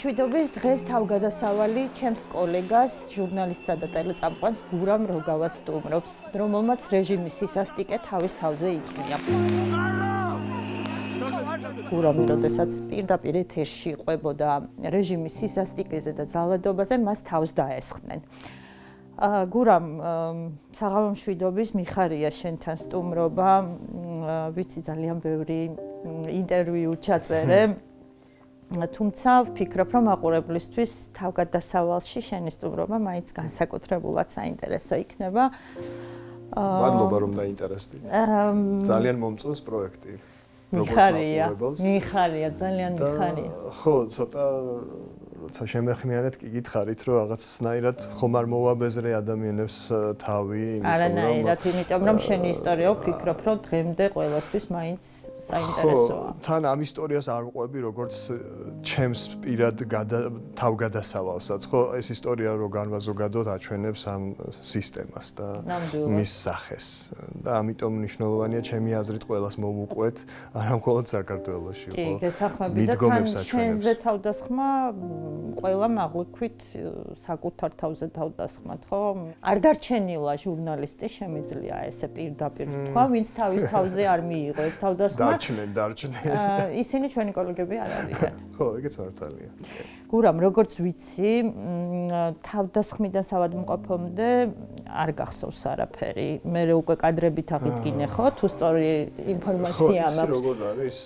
მშვიდობის დღეს თავგადასავალი ჩემს კოლეგას, ჟურნალისტსა და ტელეწამყვანს გურამ როგავას სტუმრობს, რომელმაც რეჟიმის სისასტიკე თავის თავზე იწვია. გურამი, როდესაც პირდაპირ ეთერში იყვებოდა რეჟიმის სისასტიკეზე და ძალადობაზე, მას თავს დაესხნენ. გურამ, საღამო მშვიდობის, მიხარია შენთან სტუმრობა, ვიცი ძალიან ბევრი ინტერვიუ ჩაწერე. თუმცა ვფიქრობ, რომ მაყურებლისთვის თავგადასავალში შენი სტუმრობა მაინც განსაკუთრებულად საინტერესო იქნება. მადლობა, რომ დაინტერესდით. ძალიან მომწონს პროექტი. მიხარია, ძალიან მიხარია. ხო, ცოტა როცა შემეხმიანეთ კი გითხარით, რომ რაღაცნაირად ხომ არ მოვაბეზრე ადამიანებს თავი, არანაირად, იმიტომ რომ შენი ისტორია ვფიქრობ, რომ დღემდე ყველასთვის მაინც საინტერესოა. თან ამ ისტორიას არ ვყვები, როგორც ჩემს პირად თავგადასავალსაც, ხო, ეს ისტორია რო განვაზოგადოთ აჩვენებს ამ სისტემას და მის სახეს. და ამიტომ მნიშვნელოვანია ჩემი აზრით ყველას მოვუყვეთ, არა მხოლოდ საქართველოში, ხო. კი, გეთანხმები და თან შენზე თავდასხმა ყველა მაღვიქვით საკუთარ თავზე თავდასხმად, ხო? არ დარჩენილა ჟურნალისტი შემიძლია ესე პირდაპირ თქვა, ვინც თავის თავზე არ მიიღო ეს თავდასხმა. დარჩნენ. ისინი ჩვენი კოლეგები არ არიან. ხო, ეგეც მართალია. გურამ, როგორც ვიცი, თავდასხმიდან სავადმყოფომდე არ გახსოვს არაფერი. მე უკვე კადრებით აღიდგინე, ხო? თუ სწორი ინფორმაცია მაქვს. ხო, როგორ არის?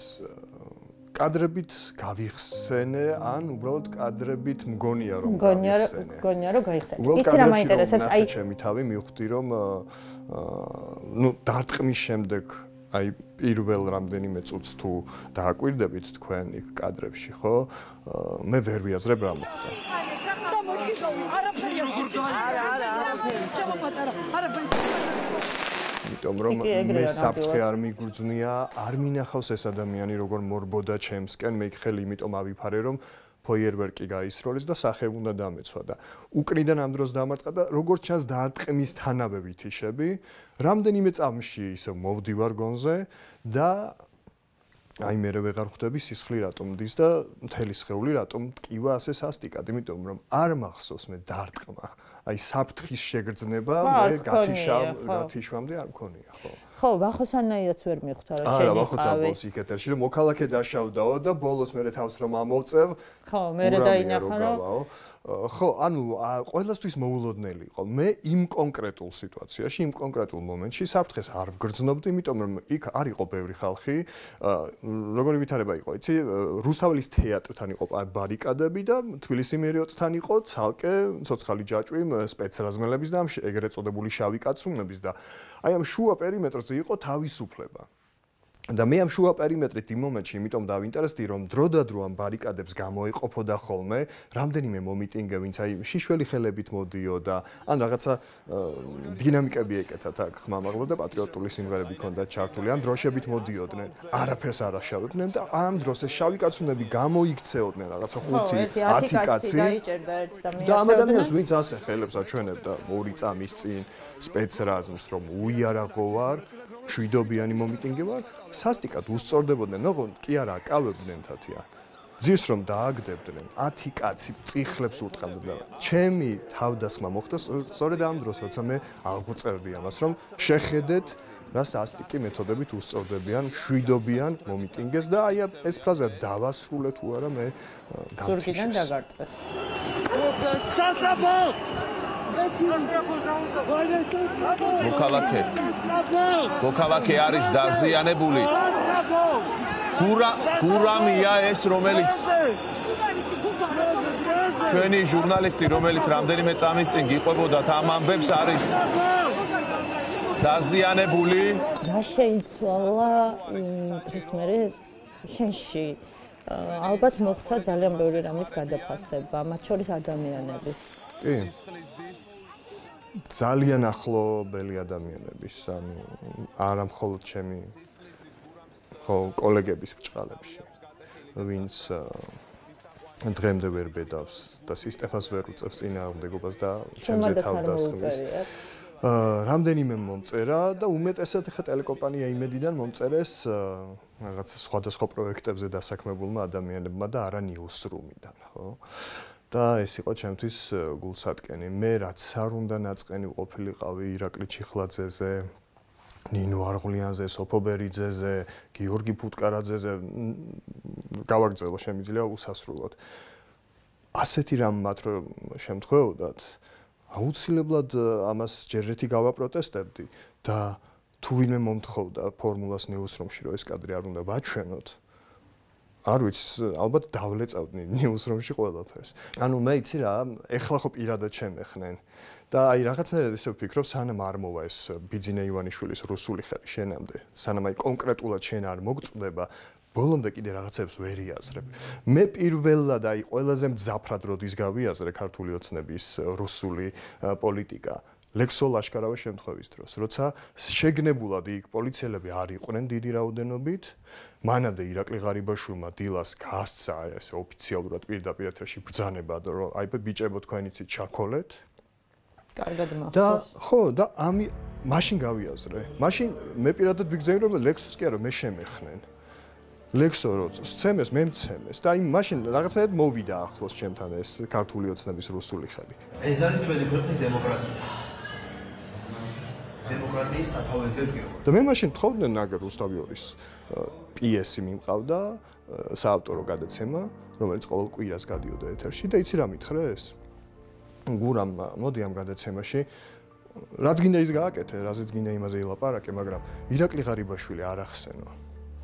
კადრებით გავიხსენე, ან უბრალოდ კადრებით მგონია რომ გავიხსენე. მგონია რომ გაიხსენე. იცი რა მაინტერესებს? აი ჩემი თავი მივხვდი რომ დარტყმის შემდეგ აი პირველ რამდენიმე წუთს თუ დააკვირდებით თქვენ იქ კადრებში, ხო? მე ვერ ვიაზრებ რა მოხდა. იმიტომ რომ მე საფრთხე არ მიგრძნია, არ მინახავს ეს ადამიანი როგორ მორბოდა ჩემსკენ, მე ხელი იმიტომ ავიფარე რომ ფოიერვერკი გაისროლის და სახე უნდა დამეცვა და უკრიდან ამ დროს დამარტყა და როგორც ჩანს დაარტყმის თანავე ვითიშები, რამდენიმე წამში ისე მოვდივარ გონზე და აი მე ვეღარ ხვდები სისხლი რატომ დის და მთელი სხეული რატომ ტკივა ასე სასტიკად, იმიტომ რომ არ მახსოვს მე დაარტყმა. აი საფრთხის შეგრძნება მე გათიშვამდე არ მქონია, ხო. ხო, ვახოსანაირად ვერ მიხვდა რა შენი. არა, ვახოც ამბობს იქ ეთერში რომ მოქალაქე დაშავდაო და ბოლოს მე თავს რომ ამოვწევ. ხო, მე დაინახა რომ ხო, ანუ ყველასთვის მოულოდნელი იყო. მე იმ კონკრეტულ სიტუაციაში, იმ კონკრეტულ მომენტში საფრთხეს არ ვგრძნობდი, იმიტომ რომ იქ არ იყო ბევრი ხალხი. როგორი ვითარება იყო, იცი? რუსთაველის თეატრთან იყო ბარიკადები და თბილისი მერიოტთან იყო ცალკე ცოცხალი ჯაჭვი სპეცრაზმელების და ეგრეთ წოდებული შავი კაცუნების და აი ამ შუა პერიმეტრზე იყო თავისუფლება. და მე ამ შუა პერიმეტრით იმ მომენტში იმიტომ დავინტერესდი რომ დროდადრო ამ ბარიკადებს გამოეყოფოდა ხოლმე რამდენიმე მომიტინგე ვინც აი შიშველი ხელებით მოდიოდა ან რაღაცა დინამიკები ეკეთათ აქ ხმამაღლა და პატრიოტული სიმღერები ქონდათ ჩართული ან დროშებით მოდიოდნენ არაფერს არ აშავებდნენ და ამ დროს ეს შავი კაცუნები გამოიქცეოდნენ რაღაცა 5-10 კაცი და ამ ადამიანს ვინც ასე ხელებს აჩვენებდა 2 წამის წინ სპეცრაზმს რომ უიარაღო ვარ შვიდობიანი მომიტინგე ვარ სასტიკად უსწორდებოდნენ, ოღონდ კი არა აკავებდნენ თათია. ძირს რომ დააგდებდნენ, 10 კაცი წიხლებს უტყამდნენ. ჩემი თავდასხმა მოხდა სწორედ ამ დროს, როცა მე აღვწერდი ამას, რომ შეხედეთ რა სასტიკი მეთოდებით უსწორდებიან, შვიდობიან მომიტინგეს და აი ეს ფრაზა დავასრულე თუ არა მე ზურგიდან დაგარტყეს. მოქალაქე არის დაზიანებული. გურამია ეს, რომელიც ჩვენი ჟურნალისტი, რომელიც რამდენიმე წამის წინ გიყვებოდა ამ ამბებს, არის დაზიანებული. რა შეიცვალა დღის მერე შენში? ალბათ მოხდა ძალიან ბევრი რამის გადაფასება, მათ შორის ადამიანების. კი. ძალიან ახლობელი ადამიანების, ანუ არა მხოლოდ ჩემი კოლეგების ბჭყალებში, ვინც დღემდე ვერ ბედავს და სისტემას ვერ უწევს წინააღმდეგობას და ჩემზე თავდასხმის. რამდენიმე მომწერა და უმეტესად ხა ტელეკომპანია იმედიდან მომწერეს რაღაც სხვადასხვა პროექტებზე დასაქმებულმა ადამიანებმა და არა ნიუსრუმიდან, ხო? და ეს იყო ჩემთვის გულსატკენი. მე რაც არ უნდა ნაწყენი ყოფილიყავი ირაკლი ჩიხლაძეზე, ნინო არღლიანზე, სოფო ბერიძეზე, გიორგი ფუტკარაძეზე, გავაგრძელო შემიძლია უსასრულოდ. ასეთი რამ მათ რომ შემთხვეოდათ, აუცილებლად ამას ჯერ ერთი გავაპროტესტებდი და თუ ვინმე მომთხოვდა ფორმულას ნიუსრუმში, რომ ეს კადრი არ უნდა ვაჩვენოთ, არ ვიცი, ალბათ დავლეწავდი ნიუსრუმში ყველაფერს. ანუ მე იცი რა, ეხლა ხო პირადად შემეხნენ და აი რაღაცნაირად ისე ვფიქრობ, სანამ არ მოვა ეს ბიძინა ივანიშვილის რუსული ხელი შენამდე, სანამ აი კონკრეტულად შენ არ მოგწდება, ბოლომდე კიდე რაღაცებს ვერ იაზრებ. მე პირველად აი ყველაზე მძაფრად როდის გავიაზრე ქართული ოცნების რუსული პოლიტიკა ლექსო ლაშკარავის შემთხვევის დროს, როცა შეგნებულად იქ პოლიციელები არ იყვნენ დიდი რაოდენობით, მანამდე ირაკლი ღარიბაშვილმა დილას გასცა ეს ოფიციალურად პირდაპირ ეთერში ბრძანება, რომ აი ბიჭებო თქვენ იცით ჩაქოლეთ. კარგად მახსოვს. და ხო, და მაშინ გავიაზრე. მაშინ მე პირადად ვიგზავნე რომ ლექსოს კი არა მე შემეხნენ. ლექსო როც სცემეს, მე მცემეს და აი მაშინ რაღაცნაირად მოვიდა ახლოს ჩემთან ეს ქართული ოცნების რუსული ხელი. ეს არის ჩვენი ქვეყნის დემოკრატია. დემოკრატიის სათავეზე ვდგება. და მე მაშინ თხოვდნენ ნაგერ რუსთავიორის პიესი მიმყავდა, საავტორო გადაცემა, რომელიც ყოველ კვირას გადიოდა ეთერში და იცი რა მითხრეს? გურამ, მოდი ამ გადაცემაში რაც გინდა ის გააკეთე, რაზეც გინდა იმაზე ილაპარაკე, მაგრამ ირაკლი ღარიბაშვილი არ ახსენო.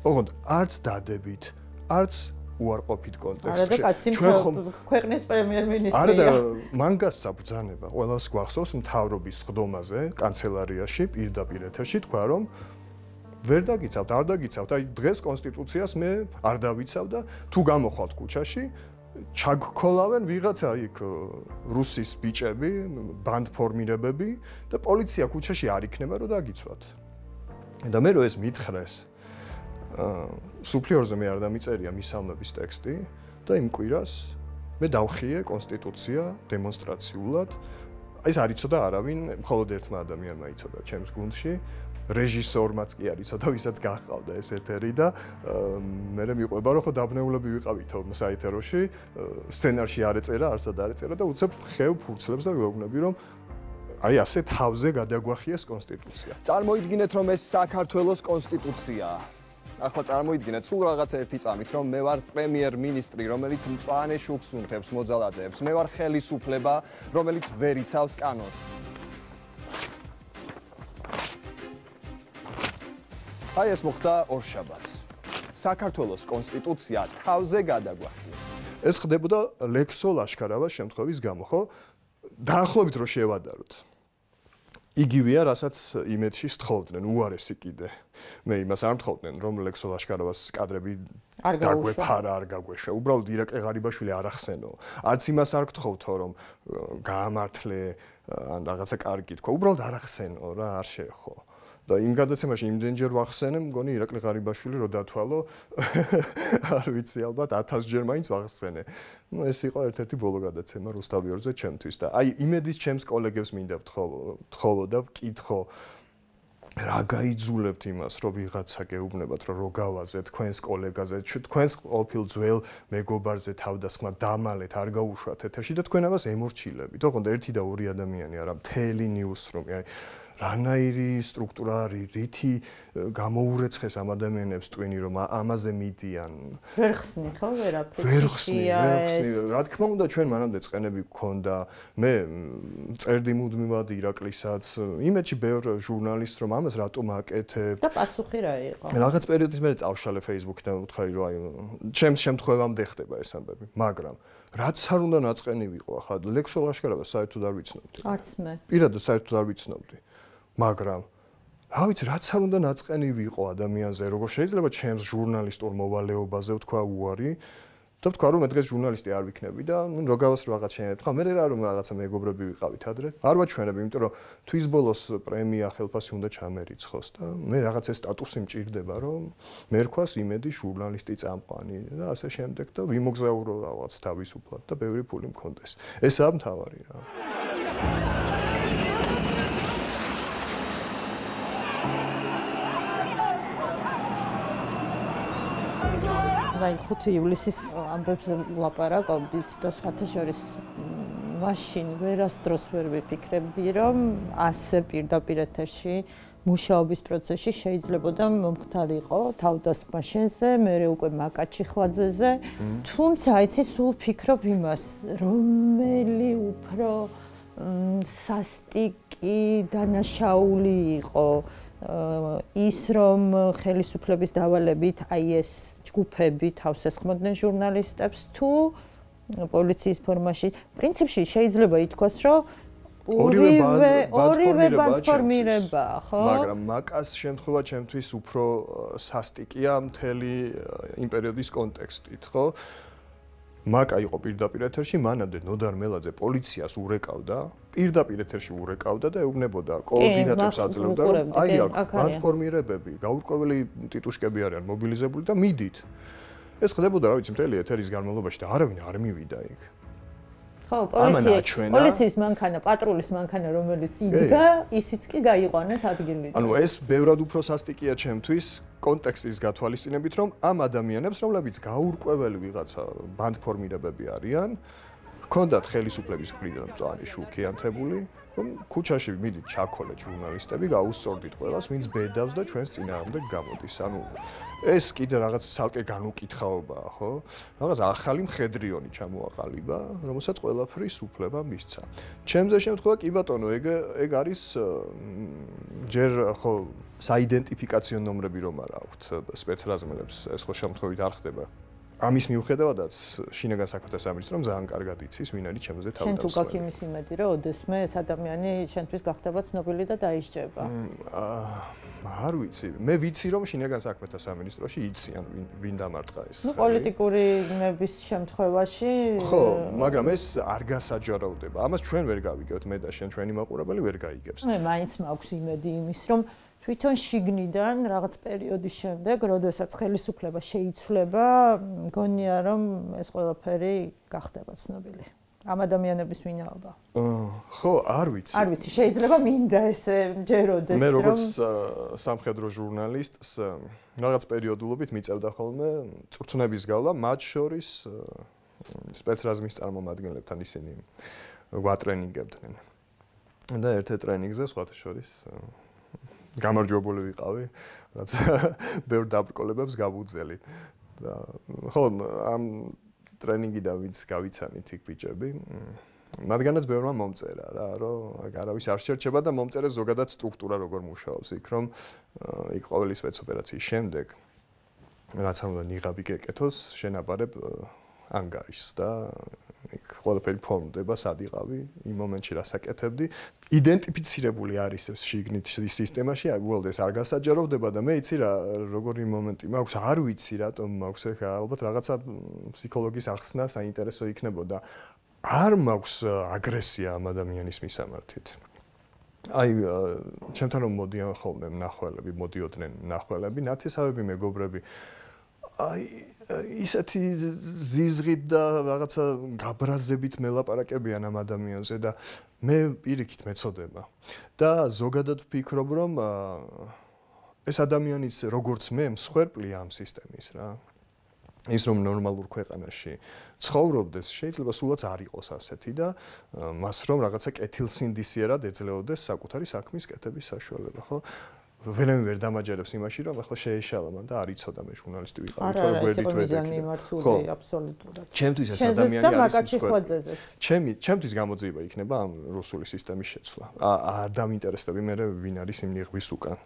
ოღონდ არც დადებით, არც უარყოფით კონტექსტში. არა და კაცი ქვეყნის პრემიერ-მინისტრია. არა და მან გასცა ბრძანება, ყველას გვახსოვს მთავრობის სხდომაზე, კანცელარიაში, პირდაპირ ეთერში თქვა, რომ ვერ დაგიცავთ, არ დაგიცავთ, აი დღეს კონსტიტუციას მე არ დავიცავ და თუ გამოხვალთ ქუჩაში, ჩაგქოლავენ ვიღაცა იქ რუსის ბიჭები, ბანდფორმირებები და პოლიცია ქუჩაში არ იქნება, რომ დაგიცვათ. და მე რო ეს მითხრეს, სუფლიორზე მე არ დამიწერია მისალმების ტექსტი და იმ კვირას მე დავხიე კონსტიტუცია დემონსტრაციულად. აი ეს არ იცოდა არავინ, მხოლოდ ერთმა ადამიანმა იცოდა ჩემს გუნდში, რეჟისორმაც კი არ იცოდა, ვისაც გაჰყავდა ეს ეთერი და მე მიყვება რომ ხო დაბნეულები ვიყავითო საეთეროში, სცენარში არ ეწერა, არსად არ ეწერა და უცებ ხევ ფურცლებს და ვეუბნები რომ აი ასე თავზე გადაგვახიეს კონსტიტუცია. წარმოიდგინეთ რომ ეს საქართველოს კონსტიტუციაა. ახლა წარმოიდგინეთ სულ რაღაცა ერთი წამით რომ მე ვარ პრემიერ-მინისტრი, რომელიც მწვანე შუქს უნთებს მოძალადეებს, მე ვარ ხელისუფლება, რომელიც ვერ იცავს კანონს. აი ეს მოხდა ორშაბათს. საქართველოს კონსტიტუცია თავზე გადაგვახიეს. ეს ხდებოდა ლექსო ლაშკარავას შემთხვევის გამო, ხო? დაახლოებით რო შევადაროთ. იგივეა, რასაც იმედში სთხოვდნენ, უარესი კიდე. მე იმას არ მთხოვდნენ, რომ ლექსო ლაშკარავას კადრები დაგვეფარა, არ გაგვეშვა. უბრალოდ ირაკლი ღარიბაშვილი არ ახსენო. არც იმას არ გთხოვთო, რომ გაამართლე ან რაღაცა კარგი თქვა. უბრალოდ არ ახსენო რა, არ შეეხო. და იმ გადაცემაში იმდენჯერ ვახსენე, მგონი ირაკლი ღარიბაშვილი რო დათვალო, არ ვიცი, ალბათ 1000 ჯერ მაინც ვახსენე. ну ეს იყო ერთ-ერთი ბოლო გადაცემა რუსთავიორზე ჩემთვის და აი იმედის ჩემს კოლეგებს მინდა ვთხოვო და ვკითხო რა გაიძულებთ იმას რომ ვიღაცა გეუბნებათ რომ რო გავაზეთ თქვენს კოლეგაზე თქვენს ყოფილ ძველ მეგობარზე თავდასხმა დამალეთ არ გაუშვათ ეთერში და თქვენ ამას ემორჩილებით. ოღონდ ერთი და ორი ადამიანი არა მთელი ნიუსრუმი აი რანაირი სტრუქტურა არის, რითი გამოურეცხეს ამ ადამიანებს ტვინი, რომ ამაზე მიდიან. ვერ ხსნი ხო ვერაფერს? ვერ ხსნი. რა თქმა უნდა, ჩვენ მანამდე წყენები გქონდა. მე წერდი მუდმივად ირაკლისაც, იმედში ბევრ ჟურნალისტს, რომ ამას რატომ აკეთებ. და პასუხი რა იყო? რაღაც პერიოდის მერე წავშალე Facebook-დან ვუთხარი, რომ აი ჩემს შემთხვევამდე ხდება ეს ამბები, მაგრამ რაც არ უნდა ნაწყენი ვიყო, ახლა ლექსო ლაშქარობა საერთოდ არ ვიცნობდი. არც მე. პირადად საერთოდ არ ვიცნობდი. მაგრამ რა ვიცი, რაც არ უნდა ნაწყენი ვიყო ადამიანზე, როგორ შეიძლება ჩემს ჟურნალისტურ მოვალეობაზე ვთქვა უარი და ვთქვა, რომ მე დღეს ჟურნალისტი არ ვიქნები და ნუ რო გავას რაღაც შეიძლება. ხო, მე რა რომ რაღაცა მეგობრები ვიყავით ადრე. არ ვაჩვენებ, იმიტომ რომ თვის ბოლოს პრემია ხელფასი უნდა ჩამერიცხოს და მე რაღაც ეს სტატუსი მჭირდება, რომ მე რქვას იმედი ჟურნალისტი წამყვანი და ასე შემდეგ და ვიმოგზაურო რაღაც თავისუფლად და ბევრი ფული მქონდეს. ესაა მთავარი რა. აი 5 ივლისის ამბებზე ვლაპარაკობდით და სხვათა შორის მაშინ ვერასდროს ვერ ვიფიქრებდი, რომ ასე პირდაპირ ეთერში მუშაობის პროცესში შეიძლებოდა მომხდარიყო თავდასხმა შენზე, მერე უკვე მაკაჩი ხვაძეზე. თუმცა იცი სულ ვფიქრობ იმას, რომელი უფრო სასტიკი დანაშაული იყო ის რომ ხელისუფლების დავალებით აი ეს ჯგუფები თავს ესხმოდნენ ჟურნალისტებს თუ პოლიციის ფორმაში პრინციპში შეიძლება ითქვას რომ ორივე ბანდფორმირებაა ხო მაგრამ მაკას შემთხვევა ჩემთვის უფრო სასტიკია მთელი იმ პერიოდის კონტექსტით ხო მაკა იყო პირდაპირ ეთერში, მანამდე ნოდარ მელაძე პოლიციას ურეკავდა, პირდაპირ ეთერში ურეკავდა და ეუბნებოდა კოორდინატორს აძლევდა, რომ აი აქ ბანდფორმირებები, გაურკვეველი ტიტუშკები არიან მობილიზებული და მიდით. ეს ხდებოდა, რა ვიცი, მთელი ეთერის განმავლობაში და არავინ არ მივიდა იქ. ხო, პოლიციის მანქანა, პატრულის მანქანა, რომელიც იდგა, ისიც კი გაიყვანეს ადგილიდან. ანუ ეს ბევრად უფრო სასტიკია ჩემთვის კონტექსტის გათვალისწინებით, რომ ამ ადამიანებს, რომლებიც გაურკვეველი ვიღაცა ბანდფორმირებები არიან, ჰქონდათ ხელისუფლების მხრიდან მწვანე შუქი ანთებული, რომ ქუჩაში მიდით ჩაქოლეთ ჟურნალისტები, გაუსწორდით ყველას, ვინც ბედავს და ჩვენს წინააღმდეგ გამოდის. ანუ ეს კიდე რაღაც ცალკე განუკითხაობაა, ხო? რაღაც ახალი მხედრიონი ჩამოაყალიბა, რომელსაც ყველაფრის უფლება მისცა. ჩემზე შემთხვევა კი ბატონო, ეგ არის ჯერ ხო საიდენტიფიკაციო ნომრები რომ არ აქვთ სპეცრაზმელებს, ეს ხო შემთხვევით არ ხდება. ამის მიუხედავადაც შინაგან საქმეთა სამინისტრომ ძალიან კარგად იცის, ვინ არის ჩემზე თავდასხმები. შენ თუ გაქვს იმის იმედი, რომ ოდესმე ეს ადამიანი შენთვის გახდება ცნობილი და დაისჯება? არ ვიცი. მე ვიცი, რომ შინაგან საქმეთა სამინისტროში იციან ვინ დამარტყა ეს. ნუ პოლიტიკური ნების შემთხვევაში ხო, მაგრამ ეს არ გასაჯაროვდება. ამას ჩვენ ვერ გავიგებთ, მე და შენ ჩვენი მაყურებელი ვერ გაიგებს. მე მაინც მაქვს იმედი იმის, რომ თვითონ შიგნიდან რაღაც პერიოდის შემდეგ, როდესაც ხელისუფლება შეიცვლება, მგონია რომ ეს ყველაფერი გახდება ცნობილი. ამ ადამიანების ვინაობა. ხო, არ ვიცი. არ ვიცი, შეიძლება მინდა ესე ჯეროდეს რომ მე როგორც სამხედრო ჟურნალისტს რაღაც პერიოდულობით მიწევდა ხოლმე წვრთნების გავლა, მათ შორის სპეცრაზმის წარმომადგენლებთან ისინი გვატრენინგებდნენ. და ერთ-ერთ ტრენინგზე სხვათა შორის გამარჯვებული ვიყავი, რაღაც ბევრ დაბრკოლებებს გავუძელი. და ხო, ამ ტრენინგიდან ვინც გავიცანით იქ ბიჭები, მათგანაც ბევრმა მომწერა რა, რომ არავის არ შერჩება და მომწერეს ზოგადად სტრუქტურა როგორ მუშაობს იქ, რომ იქ ყოველი სპეცოპერაციის შემდეგ რაც არ უნდა ნიღაბი გეკეთოს, შენაბარებ ანგარიშს და იქ ყველაფერი ფორმდება, სად იყავი, იმ მომენტში რა საკეთებდი. იდენტიფიცირებული არის ეს შიგნით სისტემაში, უბრალოდ ეს არ გასაჯაროვდება და მე იცი რა, როგორი მომენტი მაქვს, არ ვიცი რატომ მაქვს, ეხლა ალბათ რაღაცა ფსიქოლოგის ახსნა საინტერესო იქნებოდა. არ მაქვს აგრესია ამ ადამიანის მისამართით. აი, ჩემთან რომ მოდიან ხოლმე მნახველები, მოდიოდნენ მნახველები, ნათესავები მეგობრები აი ისეთი ზიზღით და რაღაცა გაბრაზებით მელაპარაკებიან ამ ადამიანზე და მე პირიქით მეწოდება და ზოგადად ვფიქრობ რომ ეს ადამიანის როგორც მე მსხვერპლია ამ სისტემის რა ის რომ ნორმალურ ქვეყანაში ცხოვრობდეს, შეიძლება სულაც არ იყოს ასეთი და მას რომ რაღაცა კეთილსინდისიერად ეძლეოდეს საკუთარი საქმის კეთების საშუალება, ხო? ვერემ ვერ დამაჯერებს იმაში, რომ ახლა შეეშალა მან და არ იცოდა მე ჟურნალისტი ვიყავი, თორე გვერდით ვედექი. აბსოლუტურად. ჩემთვის ეს ადამიანი არის მსხვერპლი. ჩემთვის გამოძიება იქნება ამ რუსული სისტემის შეცვლა. არ დამინტერესდები მე ვინ არის იმ ნიღბის უკან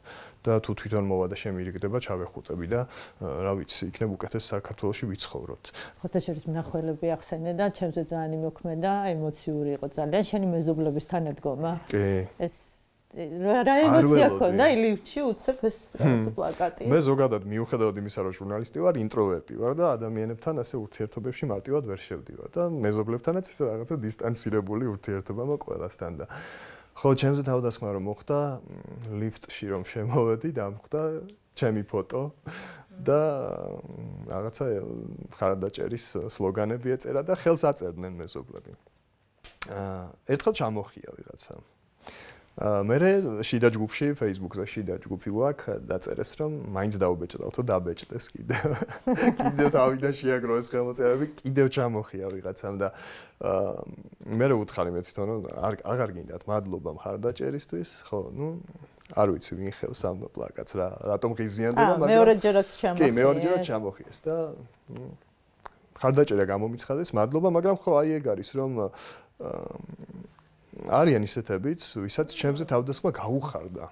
და თუ თვითონ მოვა და შემირიგდება, ჩავეხუტები და რა ვიცი, იქნებ უკეთეს საქართველოში ვიცხოვროთ. ხოთაშორის მნახველები ახსენე და ჩემზე ძალიან იმოქმედა, ემოციური იყო ძალიან შენი მეზობლების თანადგომა. კი. ეს რა ემოცია ქონდა ილივჩი უცებ ეს რაღაც პლაკატი. მე ზოგადად მიუხედავად იმისა, რომ ჟურნალისტი ვარ, ინტროვერტი ვარ და ადამიანებთან ასე ურთიერთობებში მარტივად ვერ შევდივარ და მეზობლებთანაც ეს რაღაცა დისტანცირებული ურთიერთობა მაქვს ყველასთან და ხო, ჩემზე თავდასხმა რომ მოხდა, ლიფტში რომ შემოვედი, დამხვდა ჩემი ფოტო და რაღაცა ხარდაჭერის სლოგანები ეწერა და ხელს აწერდნენ მეზობლები. ერთხელ ჩამოხია ვიღაცა. მერე შიდა ჯგუფში, Facebook-ზე შიდა ჯგუფი გვაქვს, დაწერეს რომ მაინც დაუბეჭდავთო, დაბეჭდეს კიდევ. კიდევ თავიდან შეაგროვეს ხელმოწერები, კიდევ ჩამოხია ვიღაცამ და მერე უთხარი მე თვითონ რომ აღარ გინდათ, მადლობა მხარდაჭერისთვის, ხო, არ ვიცი ვინ ხელს ამ პლაკატს რატომ ღიზიანდება, მაგრამ მეორეჯერაც ჩამოხია. კი, მეორეჯერაც ჩამოხიეს და მხარდაჭერა გამომიცხადეს, მადლობა, მაგრამ ხო აი ეგ არის რომ არიან ისეთებიც, ვისაც ჩემზე თავდასხმა გაუხარდა.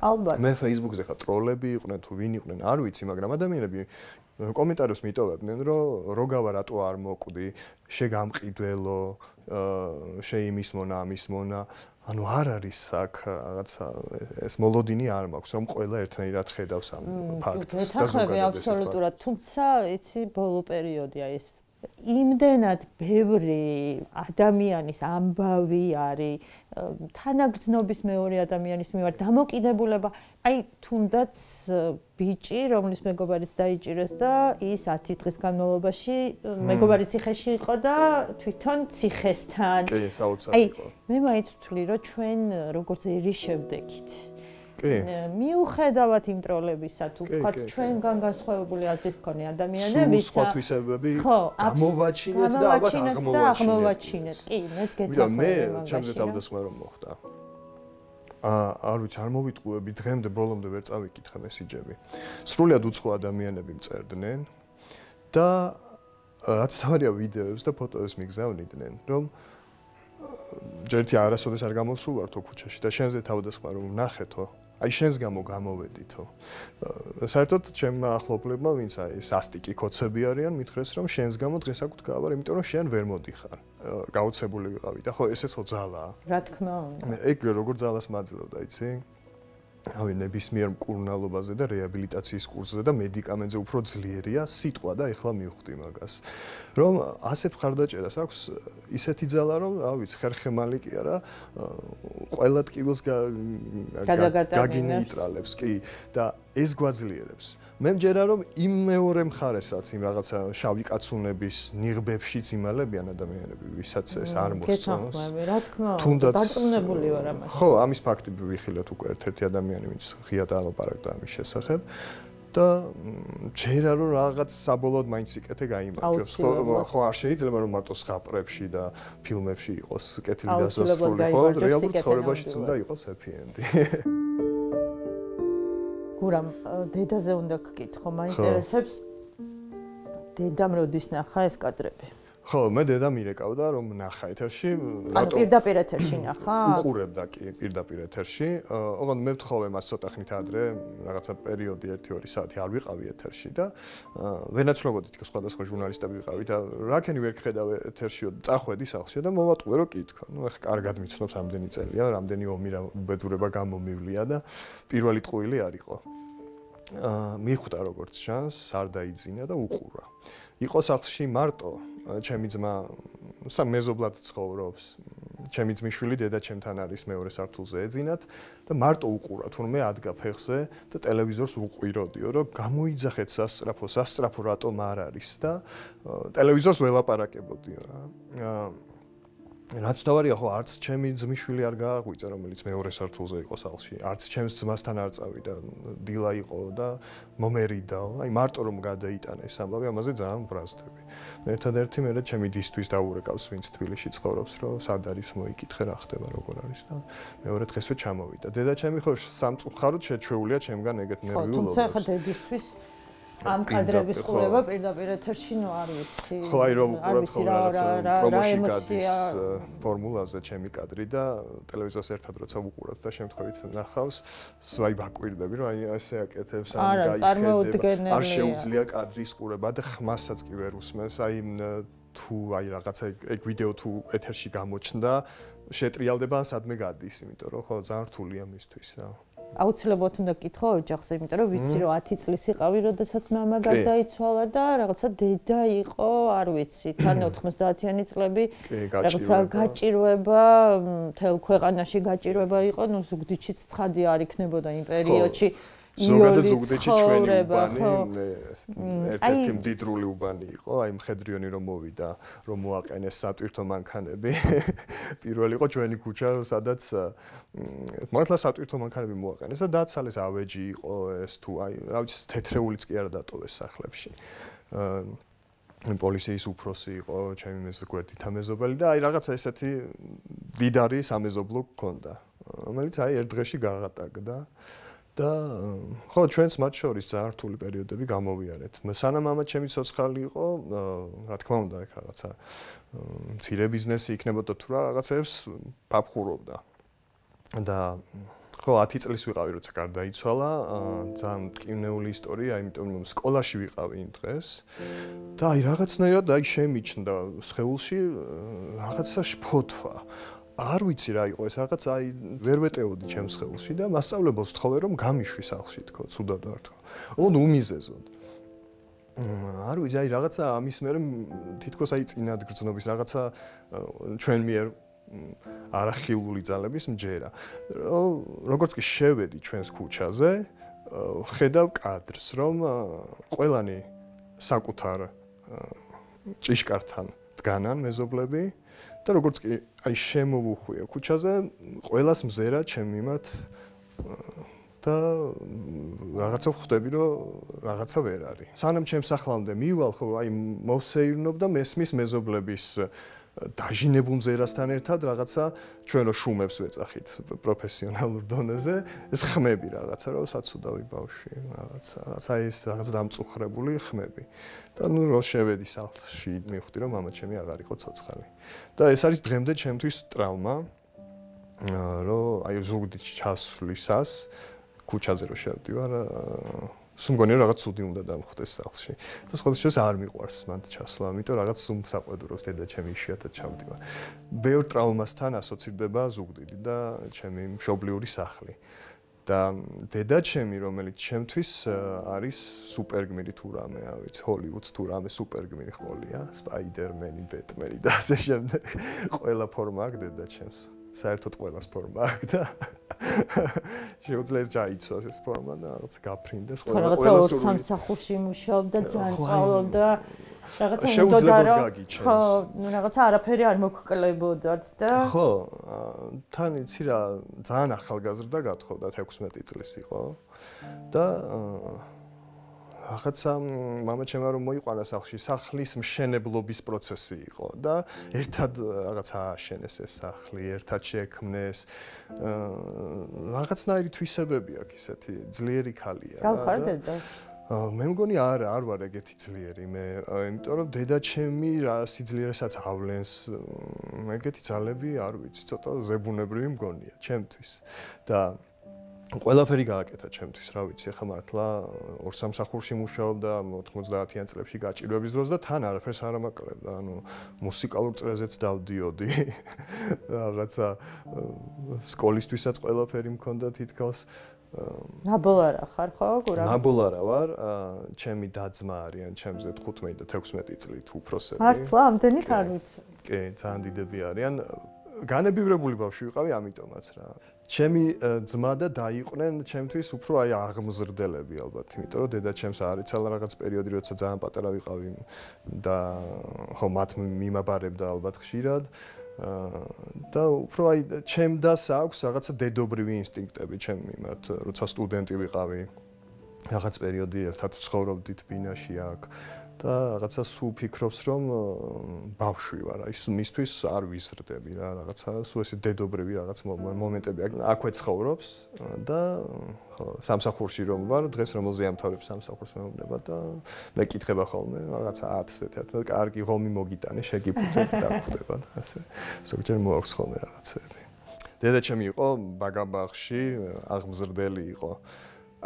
ალბათ. მე Facebook-ზე ხა ტროლები იყვნენ თუ ვინ იყვნენ, არ ვიცი, მაგრამ ადამიანები კომენტარებს მიტოვებდნენ, რომ რო გავა რატო არ მოკვდი, შეგამყიდველო, შეიმის მონა, ამის მონა. ანუ არ არის აქ რაღაცა ეს მოლოდინი არ მაქვს, რომ ყველა ერთნაირად ხედავს ამ ფაქტს. ეთანხმები აბსოლუტურად, თუმცა იცი ბოლო პერიოდია ეს იმდენად ბევრი ადამიანის ამბავი არის თანაგრძნობის მეორე ადამიანის მიმართ დამოკიდებულება აი თუნდაც ბიჭი რომლის მეგობარიც დაიჭირეს და ის 10 დღის განმავლობაში მეგობარი ციხეში იყო და თვითონ ციხესთან კი საოცარი იყო მე მაინც ვთვლი რომ ჩვენ როგორც ერი შევდექით კი მიუხედავად იმ ტროლებისა თუ ვთქვათ ჩვენგან განსხვავებული აზრის მქონე ადამიანებისა სულ სხვათვისებები გამოვაჩინეთ და ალბათ აღმოვაჩინეთ კი მეც გეთახმები მე ჩემზე თავდასხმა რომ მოხდა არ ვიცი არ მოვიტყუები დღემდე ბოლომდე ვერ წავიკითხე მესიჯები სრულიად უცხო ადამიანები მწერდნენ და რაც თავია ვიდეოებს და ფოტოებს მიგზავნიდნენ რომ ჯერთი არასოდეს არ გამოსულართო ქუჩაში და შენზე თავდასხმა რომ ნახეთო აი შენს გამო გამოვედითო. საერთოდ ჩემმა ახლობლებმა ვინც აი სასტიკი კოცები არიან, მითხრეს რომ შენს გამო დღეს აქვთ გავარ, იმიტომ რომ შენ ვერ მოდიხარ. გაოცებული ვიყავი და ხო ესეც ხო ძალაა. რა თქმა უნდა. ეგ როგორ ძალას მაძლევდა, იცი? ავი ნებისმიერ მკურნალობაზე და რეაბილიტაციის კურსზე და მედიკამენტზე უფრო ძლიერია სიტყვა და ეხლა მივხვდი მაგას. რომ ასეთ მხარდაჭერას აქვს ისეთი ძალა რომ, რა ვიცი, ხერხემალი კი არა, ყველა ტკივილს გაგინეიტრალებს, კი და ეს გვაძლიერებს. მე მჯერა რომ იმ მეორე მხარესაც იმ რაღაცა შავი კაცუნების ნიღბებშიც იმალებიან ადამიანები, ვისაც ეს არ მოსწონს. რა თქმა უნდა, დაწუნებული ვარ ამაში. ხო, ამის ფაქტი ვიხილეთ უკვე ერთ-ერთი ადამიანი, ვინც ღიად ალაპარაკდა ამის შესახებ. და ჯერა რომ რაღაც საბოლოოდ მაინც იკეთე გაიმარჯვებს. ხო, არ შეიძლება რომ მარტო სხაპრებში და ფილმებში იყოს კეთილი დასასრული, ხო, რეალურ ცხოვრებაშიც უნდა იყოს happy end. გურამ დედაზე უნდა გკითხო, მაინტერესებს დედამ როდის ნახა ეს კადრები? ხო, მე დედა მირეკავდა რომ ნახა ეთერში, ანუ პირდაპირ ეთერში ნახა? უყურებდა კი პირდაპირ ეთერში. ოღონდ მე ვთხოვე მას ცოტა ხნით ადრე, რაღაცა პერიოდი 1-2 საათი არ ვიყავი ეთერში და ვენაცნობოდი თქო სხვადასხვა ჟურნალისტები ვიყავი და რაკენი ვერ გხედავ ეთერშიო, წახვედი სახლში და მოვატყუე რომ კითხო. ნუ ეხა კარგად მიცნობს ამდენი წელია, რამდენი ომი რა უბედურება გამომივლია და პირველი ტყუილი არ იყო. მიხვდა როგორც ჩანს, არ დაიძინა და უყურა. იყო სახლში მარტო ჩემი ძმა მეზობლად ცხოვრობს. ჩემი ძმისშვილი დედა ჩემთან არის მეორე სართულზე ეძინათ და მარტო უყურა თურმე ადგა ფეხზე და ტელევიზორს უყუროდიო რომ გამოიძახეთ სასწრაფო რატომ არ არის და ტელევიზორს ველაპარაკებოდიო რა. რაც თავარია ხო არც ჩემი ძმისშვილი არ გააღვიძა რომელიც მეორე სართულზე იყო სახლში არც ჩემს ძმასთან არ წავიდა დილა იყო და მომერიდაო აი მარტო რომ გადაიტანა ეს ამბავი ამაზე ძალიან ბრაზდები ერთადერთი მე ჩემი დისთვის დაურეკავს ვინც თბილისში ცხოვრობს რომ სად არის მოიკითხე რა ხდება როგორ არის და მეორე დღესვე ჩამოვიდა დედა ჩემი ხო სამწუხაროდ შეჩვეულია ჩემგან ეგეთ ნერვიულობას თუმცა ხა დედისთვის ამ კადრების ყურება პირდაპირ ეთერში ნუ არ ვიცი. ხო, აი რომ უყურებთ ხოლმე რაღაცა პრომოში გადის ფორმულაზე ჩემი კადრი და ტელევიზორს ერთად როცა ვუყურებთ და შემთხვევით ნახავს, სვაი ვაკვირდები რომ აი ესე აკეთებს ან გაიქედება. არ შეუძლია კადრის ყურება და ხმასაც კი ვერ უსმენს. აი თუ აი რაღაცა ეგ ვიდეო თუ ეთერში გამოჩნდა, შეტრიალდება ან სადმე გადის, იმიტომ რომ ხო ძალიან რთულია მისთვის რა. აუცილებლად უნდა გკითხო ოჯახზე, იმიტომ რომ ვიცი რომ 10 წლის იყავი, როდესაც მამა გარდაიცვალა და რაღაცა დედა იყო, არ ვიცი, თან 90-იანი წლები რაღაცა გაჭირვება, მთელ ქვეყანაში გაჭირვება იყო, ნუ ზუგდიდშიც ცხადი არ იქნებოდა იმ პერიოდში. ზოგადად ზუგდიდში ჩვენი უბანი ერთ-ერთი მდიდრული უბანი იყო, აი მხედრიონი რომ მოვიდა, რომ მოაყენეს სატვირთო მანქანები. პირველი იყო ჩვენი ქუჩა, სადაც მართლა სატვირთო მანქანები მოაყენეს და დაცალეს ავეჯი იყო ეს თუ აი რა ვიცი თეთრეულიც კი არ დატოვეს სახლებში. პოლიციის უფროსი იყო ჩემი გვერდითა მეზობელი და აი რაღაცა ესეთი დიდარი სამეზობლო გქონდა, რომელიც აი ერთ დღეში გაღატაკდა. და ხო ჩვენს მათ შორის ძალიან რთული პერიოდები გამოვიარეთ. სანამ მამა ჩემი ცოცხალი იყო, რა თქმა უნდა, ეგ რაღაცა მცირე ბიზნესი იქნებოდა თუ რა რაღაცებს ფაფხურობდა. და ხო 10 წლის ვიყავი, როცა გარდაიცვალა, ძალიან მტკივნეული ისტორია, იმიტომ რომ სკოლაში ვიყავი იმ დღეს. და აი რაღაცნაირად აი შემიჩნდა სხეულში რაღაცა შფოთვა. არ ვიცი რა იყო ეს რაღაც აი ვერ ვეტეოდი ჩემს ხელში და მასწავლებელს ვთხოვე რომ გამიშვი სახლში თქო ცუდად არ თქო. ონ უმიზეზოდ. არ ვიცი აი რაღაცა ამის მერე თითქოს აი წინად გრძნობის რაღაცა ჩვენ მიერ არახილული ძალების მჯერა. როგორც კი შევედი ჩვენს ქუჩაზე, ხედავ კადრს რომ ყველანი საკუთარ ჭიშკართან დგანან მეზობლები და როგორც კი აი შემოვუხვიე ქუჩაზე, ყველას მზერა ჩემ მიმართ და რაღაცა ხვდები რომ რაღაცა ვერ არის. სანამ ჩემს სახლამდე მივალ, ხო აი მოვსეირნობ და მესმის მეზობლების დაჟინებულ მზერასთან ერთად რაღაცა ჩვენ რო შუმებს ვეწახით პროფესიონალურ დონეზე, ეს ხმები რაღაცა რომ საცუდავი ბავშვი, რაღაცა ეს რაღაც დამწუხრებული ხმები. და ნუ რო შევედი სახლში, მივხვდი რომ მამა ჩემი აღარ იყო ცოცხალი. და ეს არის დღემდე ჩემთვის ტრავმა, რომ აი ზუგდიდში ჩასვლისას ქუჩაზე რო შევდივარ, სულ მგონია რაღაც ცუდი უნდა დამხვდეს სახლში. და სხვა შეს არ მიყვარს მანდ ჩასვლა, ამიტომ რაღაც სულ საყვედურობს დედა ჩემი იშვიათად ჩავდივარ. ბევრ ტრავმასთან ასოცირდება ზუგდიდი და ჩემი მშობლიური სახლი. და დედა ჩემი, რომელიც ჩემთვის არის სუპერგმირი თუ რამე, ვიცი, ჰოლივუდს თუ რამე სუპერგმირი ყოლია, სპაიდერმენი, ბეტმენი და ასე შემდეგ. ყველა ფორმა აქვს დედა ჩემს. საერთოდ ყველას ფორმა აქვს და შეუძლია ეს ჩაიცვას ეს ფორმა და რაღაც გაფრინდეს ყველა სამსახურში მუშაობდა, ძალიან სწავლობდა. რაღაცა შეუძლებას გაგიჩენს. ხო, რაღაცა არაფერი არ მოგკლებოდათ და ხო, თან იცი რა, ძალიან ახალგაზრდა გათხოვდა 16 წლის იყო და რაღაცა მამა ჩემმა რომ მოიყვანა სახლში, სახლის მშენებლობის პროცესი იყო და ერთად რაღაცა ააშენეს ეს სახლი, ერთად შეექმნეს. რაღაცნაირი თვისებები აქვს ისეთი ძლიერი ქალია. გავხარ დედა? მე მგონი არ ვარ ეგეთი ძლიერი მე, იმიტომ რომ დედა ჩემი რა სიძლიერესაც ავლენს, ეგეთი ძალები არ ვიცი, ცოტა ზებუნებრივი მგონია ჩემთვის. და ყველაფერი გააკეთა ჩემთვის, რა ვიცი, ახლა მართლა ორ სამსახურში მუშაობდა 90-იან წლებში გაჭირვების დროს და თან არაფერს არ ამაკლებდა, ანუ მუსიკალურ წრეზეც დავდიოდი. რაღაცა სკოლისთვისაც ყველაფერი მქონდა თითქოს. ნაბოლარა ხარ ხო, გურა? ნაბოლარა ვარ, ჩემი დაძმა არიან ჩემზე 15 და 16 წლით უფროსები. მართლა ამდენით არ ვიცი. კი, ძალიან დიდები არიან. განებივრებული ბავშვი ვიყავი, ამიტომაც რა. ჩემი ძმა და დაიყვნენ ჩემთვის უფრო აი აღმზრდელები ალბათ, იმიტომ რომ დედა ჩემს არიცალა რაღაც პერიოდი, როცა ძალიან პატარა ვიყავი და ხო მათ მიმაბარებდა ალბათ ხშირად. და უფრო აი ჩემდას აქვს რაღაცა დედობრივი ინსტინქტები ჩემ მიმართ, როცა სტუდენტი ვიყავი, რაღაც პერიოდი ერთად ცხოვრობდით ბინაში აქ და რაღაცა სულ ფიქრობს რომ ბავშვი ვარ, აი მისთვის არ ვიზრდები რა, რაღაცა სულ ესე დედობრივი რაღაც მომენტები აქვე ცხოვრობს და სამსახურში რომ ვარ, დღეს რომელზე ამთავრებ სამსახურს მეუბნება და მეკითხება ხოლმე რაღაცა 10-ზე, კარგი ღომი მოგიტანე, შეგიფუთებ და ხვდება და ასე. ზოგჯერ მოაქვს ხოლმე რაღაცები. დედაჩემი იყო ბაგაბაღში, აღმზრდელი იყო.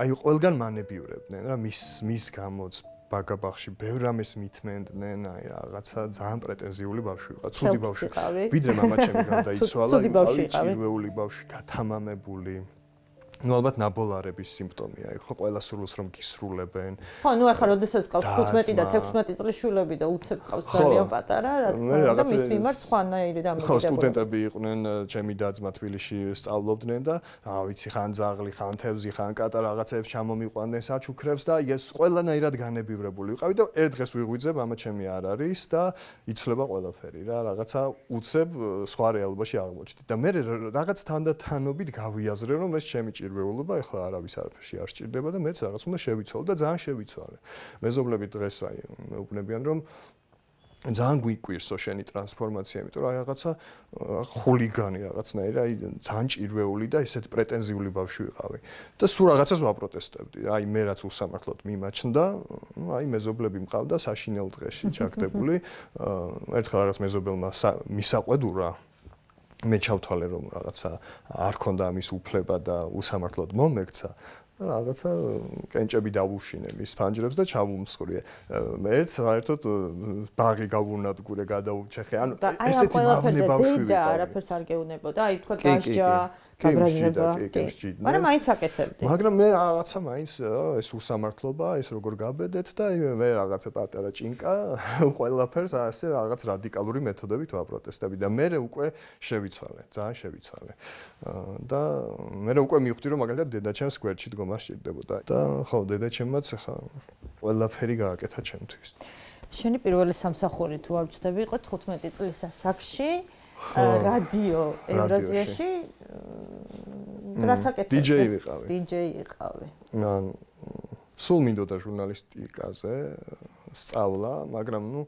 აი ყველგან მანებიურებდნენ რა, მის გამოც ბაგაბაღში ბევრ რამეს მითმენდნენ, აი რაღაცა ძალიან პრეტენზიული ბავშვი ვიყავ, ცუდი ბავშვი. ვიდრე მამაჩემი გარდაიცვალა, ვიყავი ჭირვეული ბავშვი, გათამამებული. Ну ალბათ ნაბოლარების სიმპტომია, ხო ყველა სრულს რომ გისრულებენ. ხო, ну ახლა როდესაც ყავს 15 და 16 წლის შვილები და უცებ ყავს ძალიან პატარა, რა თქმა უნდა, მის მიმართ სხვანაირი დამოკიდებულება. ხო, სტუდენტები იყვნენ, ჩემი და-ძმა თბილისში სწავლობდნენ და, ვიცი, ხან ძაღლი, ხან თევზი, ხან კატა რაღაცებს ჩამომიყვანდნენ საჩუქრებს და ეს ყველანაირად განებივრებული ვიყავი და ერთ დღეს ვიღვიძე, მამა ჩემი არ არის და იცვლება ყველაფერი რა, რაღაცა უცებ სხვა რეალობაში აღმოჩნდი და მე რაღაც თანდათანობით გავიაზრე რომ ეს ჩემი ჭირვეულობა ეხლა არავის არაფერში არ სჭირდება და მეც რაღაც უნდა შევიცვალო და ძალიან შევიცვალე. მეზობლები დღეს აი მეუბნებიან რომ ძალიან გვიკვირსო შენი ტრანსფორმაცია, იმიტომ რომ აი რაღაცა ხულიგანი რაღაცნაირი, აი ძალიან ჭირვეული და ესეთ პრეტენზიული ბავშვი ვიყავი. და სულ რაღაცას ვაპროტესტებდი. აი მე რაც უსამართლოდ მიმაჩნდა, აი მეზობლები მყავდა საშინელ დღეში ჩაგდებული. ერთხელ რაღაც მეზობელმა მისაყვედურა მე ჩავთვალე რომ რაღაცა არ ქონდა ამის უფლება და უსამართლოდ მომექცა და რაღაცა კენჭები დავუშინე მის ფანჯრებს და ჩავუმსხვრიე. მეც საერთოდ ბაღი გავუნადგურე, გადაუჩეხე. ანუ ესეთი მავნე ბავშვი ვიყავი. და არაფერს არ გეუნებოდა, აი თქვა გასჯა გაბრაზება. მაგრამ მაინც აკეთებდი. მაგრამ მე რაღაცა მაინც ეს უსამართლობა, ეს როგორ გაბედეთ და მე რაღაცა პატარა ჭინკა ყველაფერს ასე რაღაც რადიკალური მეთოდებით ვაპროტესტები და მე უკვე შევიცვალე, ძალიან შევიცვალე. და მე უკვე მივხვდი რომ მაგალითად დედაჩემს გვერდში დგომა სჭირდებოდა და ხო დედაჩემაც ხა ყველაფერი გააკეთა ჩემთვის. შენი პირველი სამსახური თუ არ ვცდები იყო 15 წლის ასაკში რადიო ევრაზიაში რასაკეთებდი? DJ ვიყავი. DJ იყავი. სულ მინდოდა ჟურნალისტიკაზე სწავლა, მაგრამ ნუ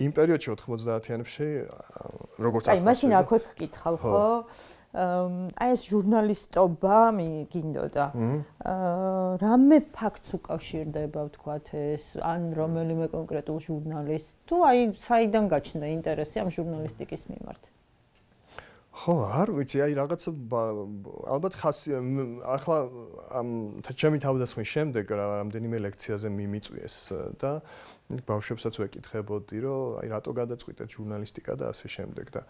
იმ პერიოდში 90-იანებში როგორც აი მაშინ აქვე გკითხავ ხო? აი ეს ჟურნალისტობა მიგინდოდა. რამე ფაქტს უკავშირდება ვთქვათ ეს ან რომელიმე კონკრეტულ ჟურნალისტს თუ აი საიდან გაჩნდა ინტერესი ამ ჟურნალისტიკის მიმართ? ხო, არ ვიცი, აი რაღაცა ალბათ ხასი ახლა ამ ჩემი თავდასხმის შემდეგ რამდენიმე ლექციაზე მიმიწვიეს და ბავშვებსაც ვეკითხებოდი, რომ აი რატო გადაწყვიტეთ ჟურნალისტიკა და ასე შემდეგ და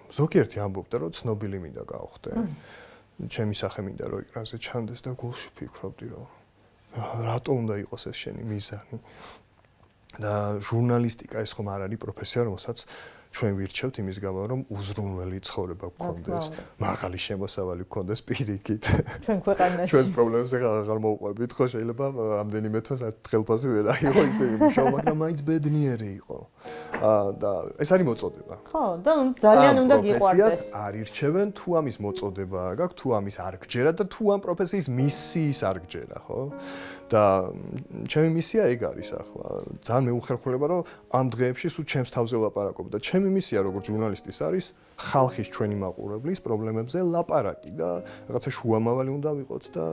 ზოგიერთი ამბობდა, რომ ცნობილი მინდა გავხდე. ჩემი სახე მინდა რომ ეკრანზე ჩანდეს და გულში ფიქრობდი, რომ რატო უნდა იყოს ეს შენი მიზანი. და ჟურნალისტიკა ეს ხომ არ არის პროფესია, რომელსაც ჩვენ ვირჩევთ იმის გამო, რომ უზრუნველი ცხოვრება გქონდეს, მაღალი შემოსავალი გქონდეს პირიქით. ჩვენ ქვეყანაში. ჩვენს პრობლემებს აღარ მოვყვებით, ხო შეიძლება რამდენიმე თვეს ხელფასი ვერ აიღო ისე იმუშავა, მაგრამ მაინც ბედნიერი იყო. და ეს არის მოწოდება. ხო, და ძალიან უნდა გიყვარდეს. არ ირჩევენ თუ ამის მოწოდება არ გაქვს, თუ ამის არ გჯერა და თუ ამ პროფესიის მისიის არ გჯერა, ხო? და ჩემი მისია ეგ არის ახლა. ძალიან მეუხერხულება, რომ ამ დღეებში სულ ჩემს თავზე ვლაპარაკობ და ჩემი მისია როგორც ჟურნალისტის არის ხალხის ჩვენი მაყურებლის პრობლემებზე ლაპარაკი და რაღაცა შუამავალი უნდა ვიყოთ და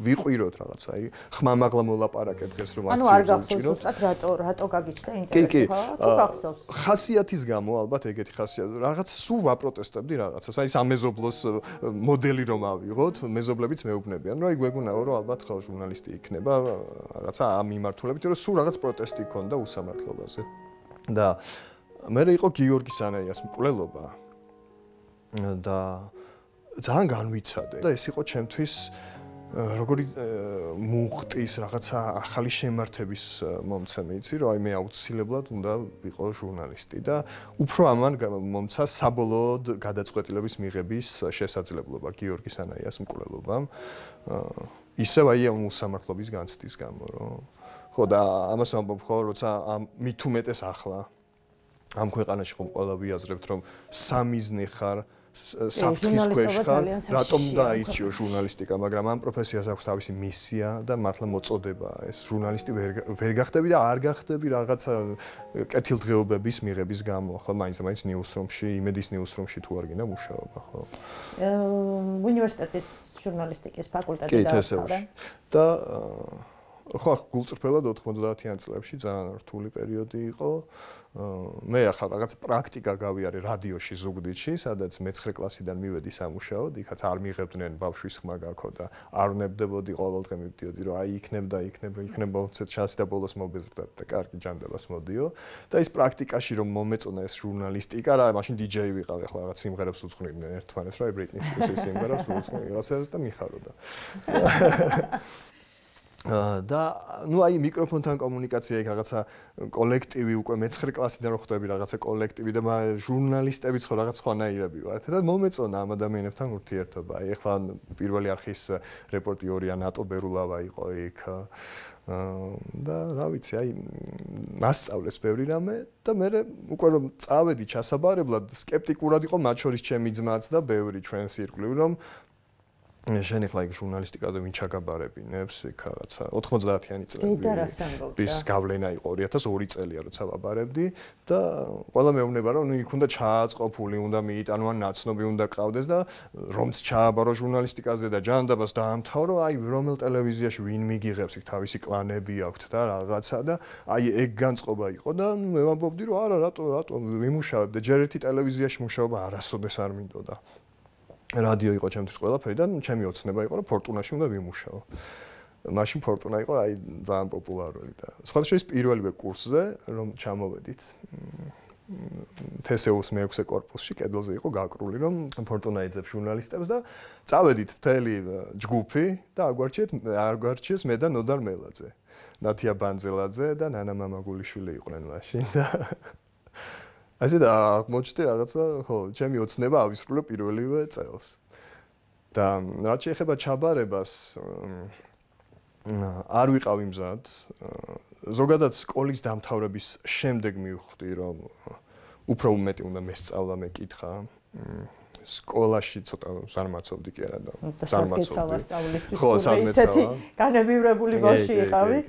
ვიყვიროთ რაღაცა, აი ხმამაღლა მოლაპარაკეთ დღეს რომ აქციებს არ გახსოვს ზუსტად რატო გაგიჩნდა ინტერესი ხო? თუ გახსოვს? ხასიათის გამო ალბათ ეგეთი ხასიათი რაღაც სულ ვაპროტესტებდი რაღაცას, აი სამეზობლოს მოდელი რომ ავიღოთ, მეზობლებიც მეუბნებიან, რომ აი გვეგონაო რომ ალბათ ხო ჟურნალისტი იქნება რაღაცა ამ მიმართულებით, რომ სულ რაღაც პროტესტი ქონდა უსამართლობაზე. და მე იყო გიორგი სანაიას მკვლელობა და ძალიან განვიცადე და ეს იყო ჩემთვის როგორი მუხტის რაღაცა ახალი შემართების მომცემი, იცი რომ აი მე აუცილებლად უნდა ვიყო ჟურნალისტი და უფრო ამან მომცა საბოლოოდ გადაწყვეტილების მიღების შესაძლებლობა გიორგი სანაიას მკვლელობამ. ისევ აი ამ უსამართლობის განცდის გამო, რომ ხო და ამას ვამბობ ხო, როცა მით უმეტეს ახლა ამ ქვეყანაში ხომ ყველა ვიაზრებთ რომ სამიზნე ხარ საფრთხის ქვეშ ხარ, რატომ დაიჭიო ჟურნალისტიკა, მაგრამ ამ პროფესიას აქვს თავისი მისია და მართლა მოწოდება. ეს ჟურნალისტი ვერ გახდები და არ გახდები რაღაცა კეთილდღეობების მიღების გამო. ახლა მაინც ნიუსრუმში, იმედის ნიუსრუმში თუ არ გინდა მუშაობა, ხო? უნივერსიტეტის ჟურნალისტიკის ფაკულტეტი დაასწავლე. და ხო, გულწრფელად 90-იან წლებში ძალიან რთული პერიოდი იყო. მე ახლა რაღაც პრაქტიკა გავიარე რადიოში ზუგდიდში, სადაც მე-9 კლასიდან მივედი სამუშაოდ, იქაც არ მიღებდნენ ბავშვის ხმა გაქო და არ ვნებდებოდი ყოველდღე მივდიოდი, რომ აი იქნება უცეთ ჩასი და ბოლოს მობეზრდად და კარგი ჯანდაბას მოდიო. და ის პრაქტიკაში რომ მომეწონა ეს ჟურნალისტიკა, რა, მაშინ DJ ვიყავ, ახლა რაღაც სიმღერებს უძღვნიდნენ ერთმანეთს, რა, Britney Spears-ის სიმღერას უძღვნიდნენ რაღაცას და მიხაროდა. და ნუ აი მიკროფონთან კომუნიკაცია იქ რაღაცა კოლექტივი უკვე მე-9 კლასიდან რო ხვდები რაღაცა კოლექტივი და ჟურნალისტებიც ხო რაღაც სხვანაირები ვართ და მომეწონა ამ ადამიანებთან ურთიერთობა. აი ახლა პირველი არხის რეპორტიორი ანატო ბერულავა იყო იქ და რა ვიცი აი მასწავლეს ბევრი რამე და მე უკვე რომ წავედი ჩასაბარებლად სკეპტიკურად იყო მათ შორის ჩემი ძმაც და ბევრი ჩვენს ირგვლივ რომ შენ ახლა იქ ჟურნალისტიკაზე ვინ ჩაგაბარებინებს იქ რაღაცა 90-იანი წლები ის გავლენა იყო 2002 წელია როცა ვაბარებდი და ყველა მეუბნება რომ იქ უნდა ჩააწყობული უნდა მიიტანვან ნაცნობი უნდა ყავდეს და რომც ჩააბარო ჟურნალისტიკაზე და ჯანდაბას დაამთავრო აი რომელ ტელევიზიაში ვინ მიგიღებს იქ თავისი კლანები აქვთ და რაღაცა და აი ეგ განწყობა იყო და მე ვამბობდი რომ არა რატო ვიმუშავებ და ჯერ ერთი ტელევიზიაში მუშაობა არასოდეს არ მინდოდა რადიო იყო ჩემთვის ყველაფერი და ჩემი ოცნება იყო რომ ფორტუნაში უნდა ვიმუშაო. მაშინ ფორტუნა იყო აი ძალიან პოპულარული და სხვადასხვა პირველივე კურსზე რომ ჩამოვედით TSU-ს მე-6 კორპუსში კედელზე იყო გაკრული რომ ფორტუნა ეძებს ჟურნალისტებს და წავედით მთელი ჯგუფი და აგვარჩიეს მე და ნოდარ მელაძე. ნათია ბანძელაძე და ნანა მამაგულიშვილი იყვნენ მაშინ და ასე და აღმოჩნდა რაღაცა, ხო, ჩემი ოცნება ავისრულე პირველივე წელს. და რაც შეეხება ჩაბარებას, არ ვიყავი მზად. ზოგადად სკოლის დამთავრების შემდეგ მივხვდი, რომ უფრო უმეტი უნდა მესწავლა, მეკითხა. სკოლაში ცოტა ზარმაცობდი კი არა და ზარმაცობდი. ხო, ესეთი განებივრებული ბავშვი იყავი.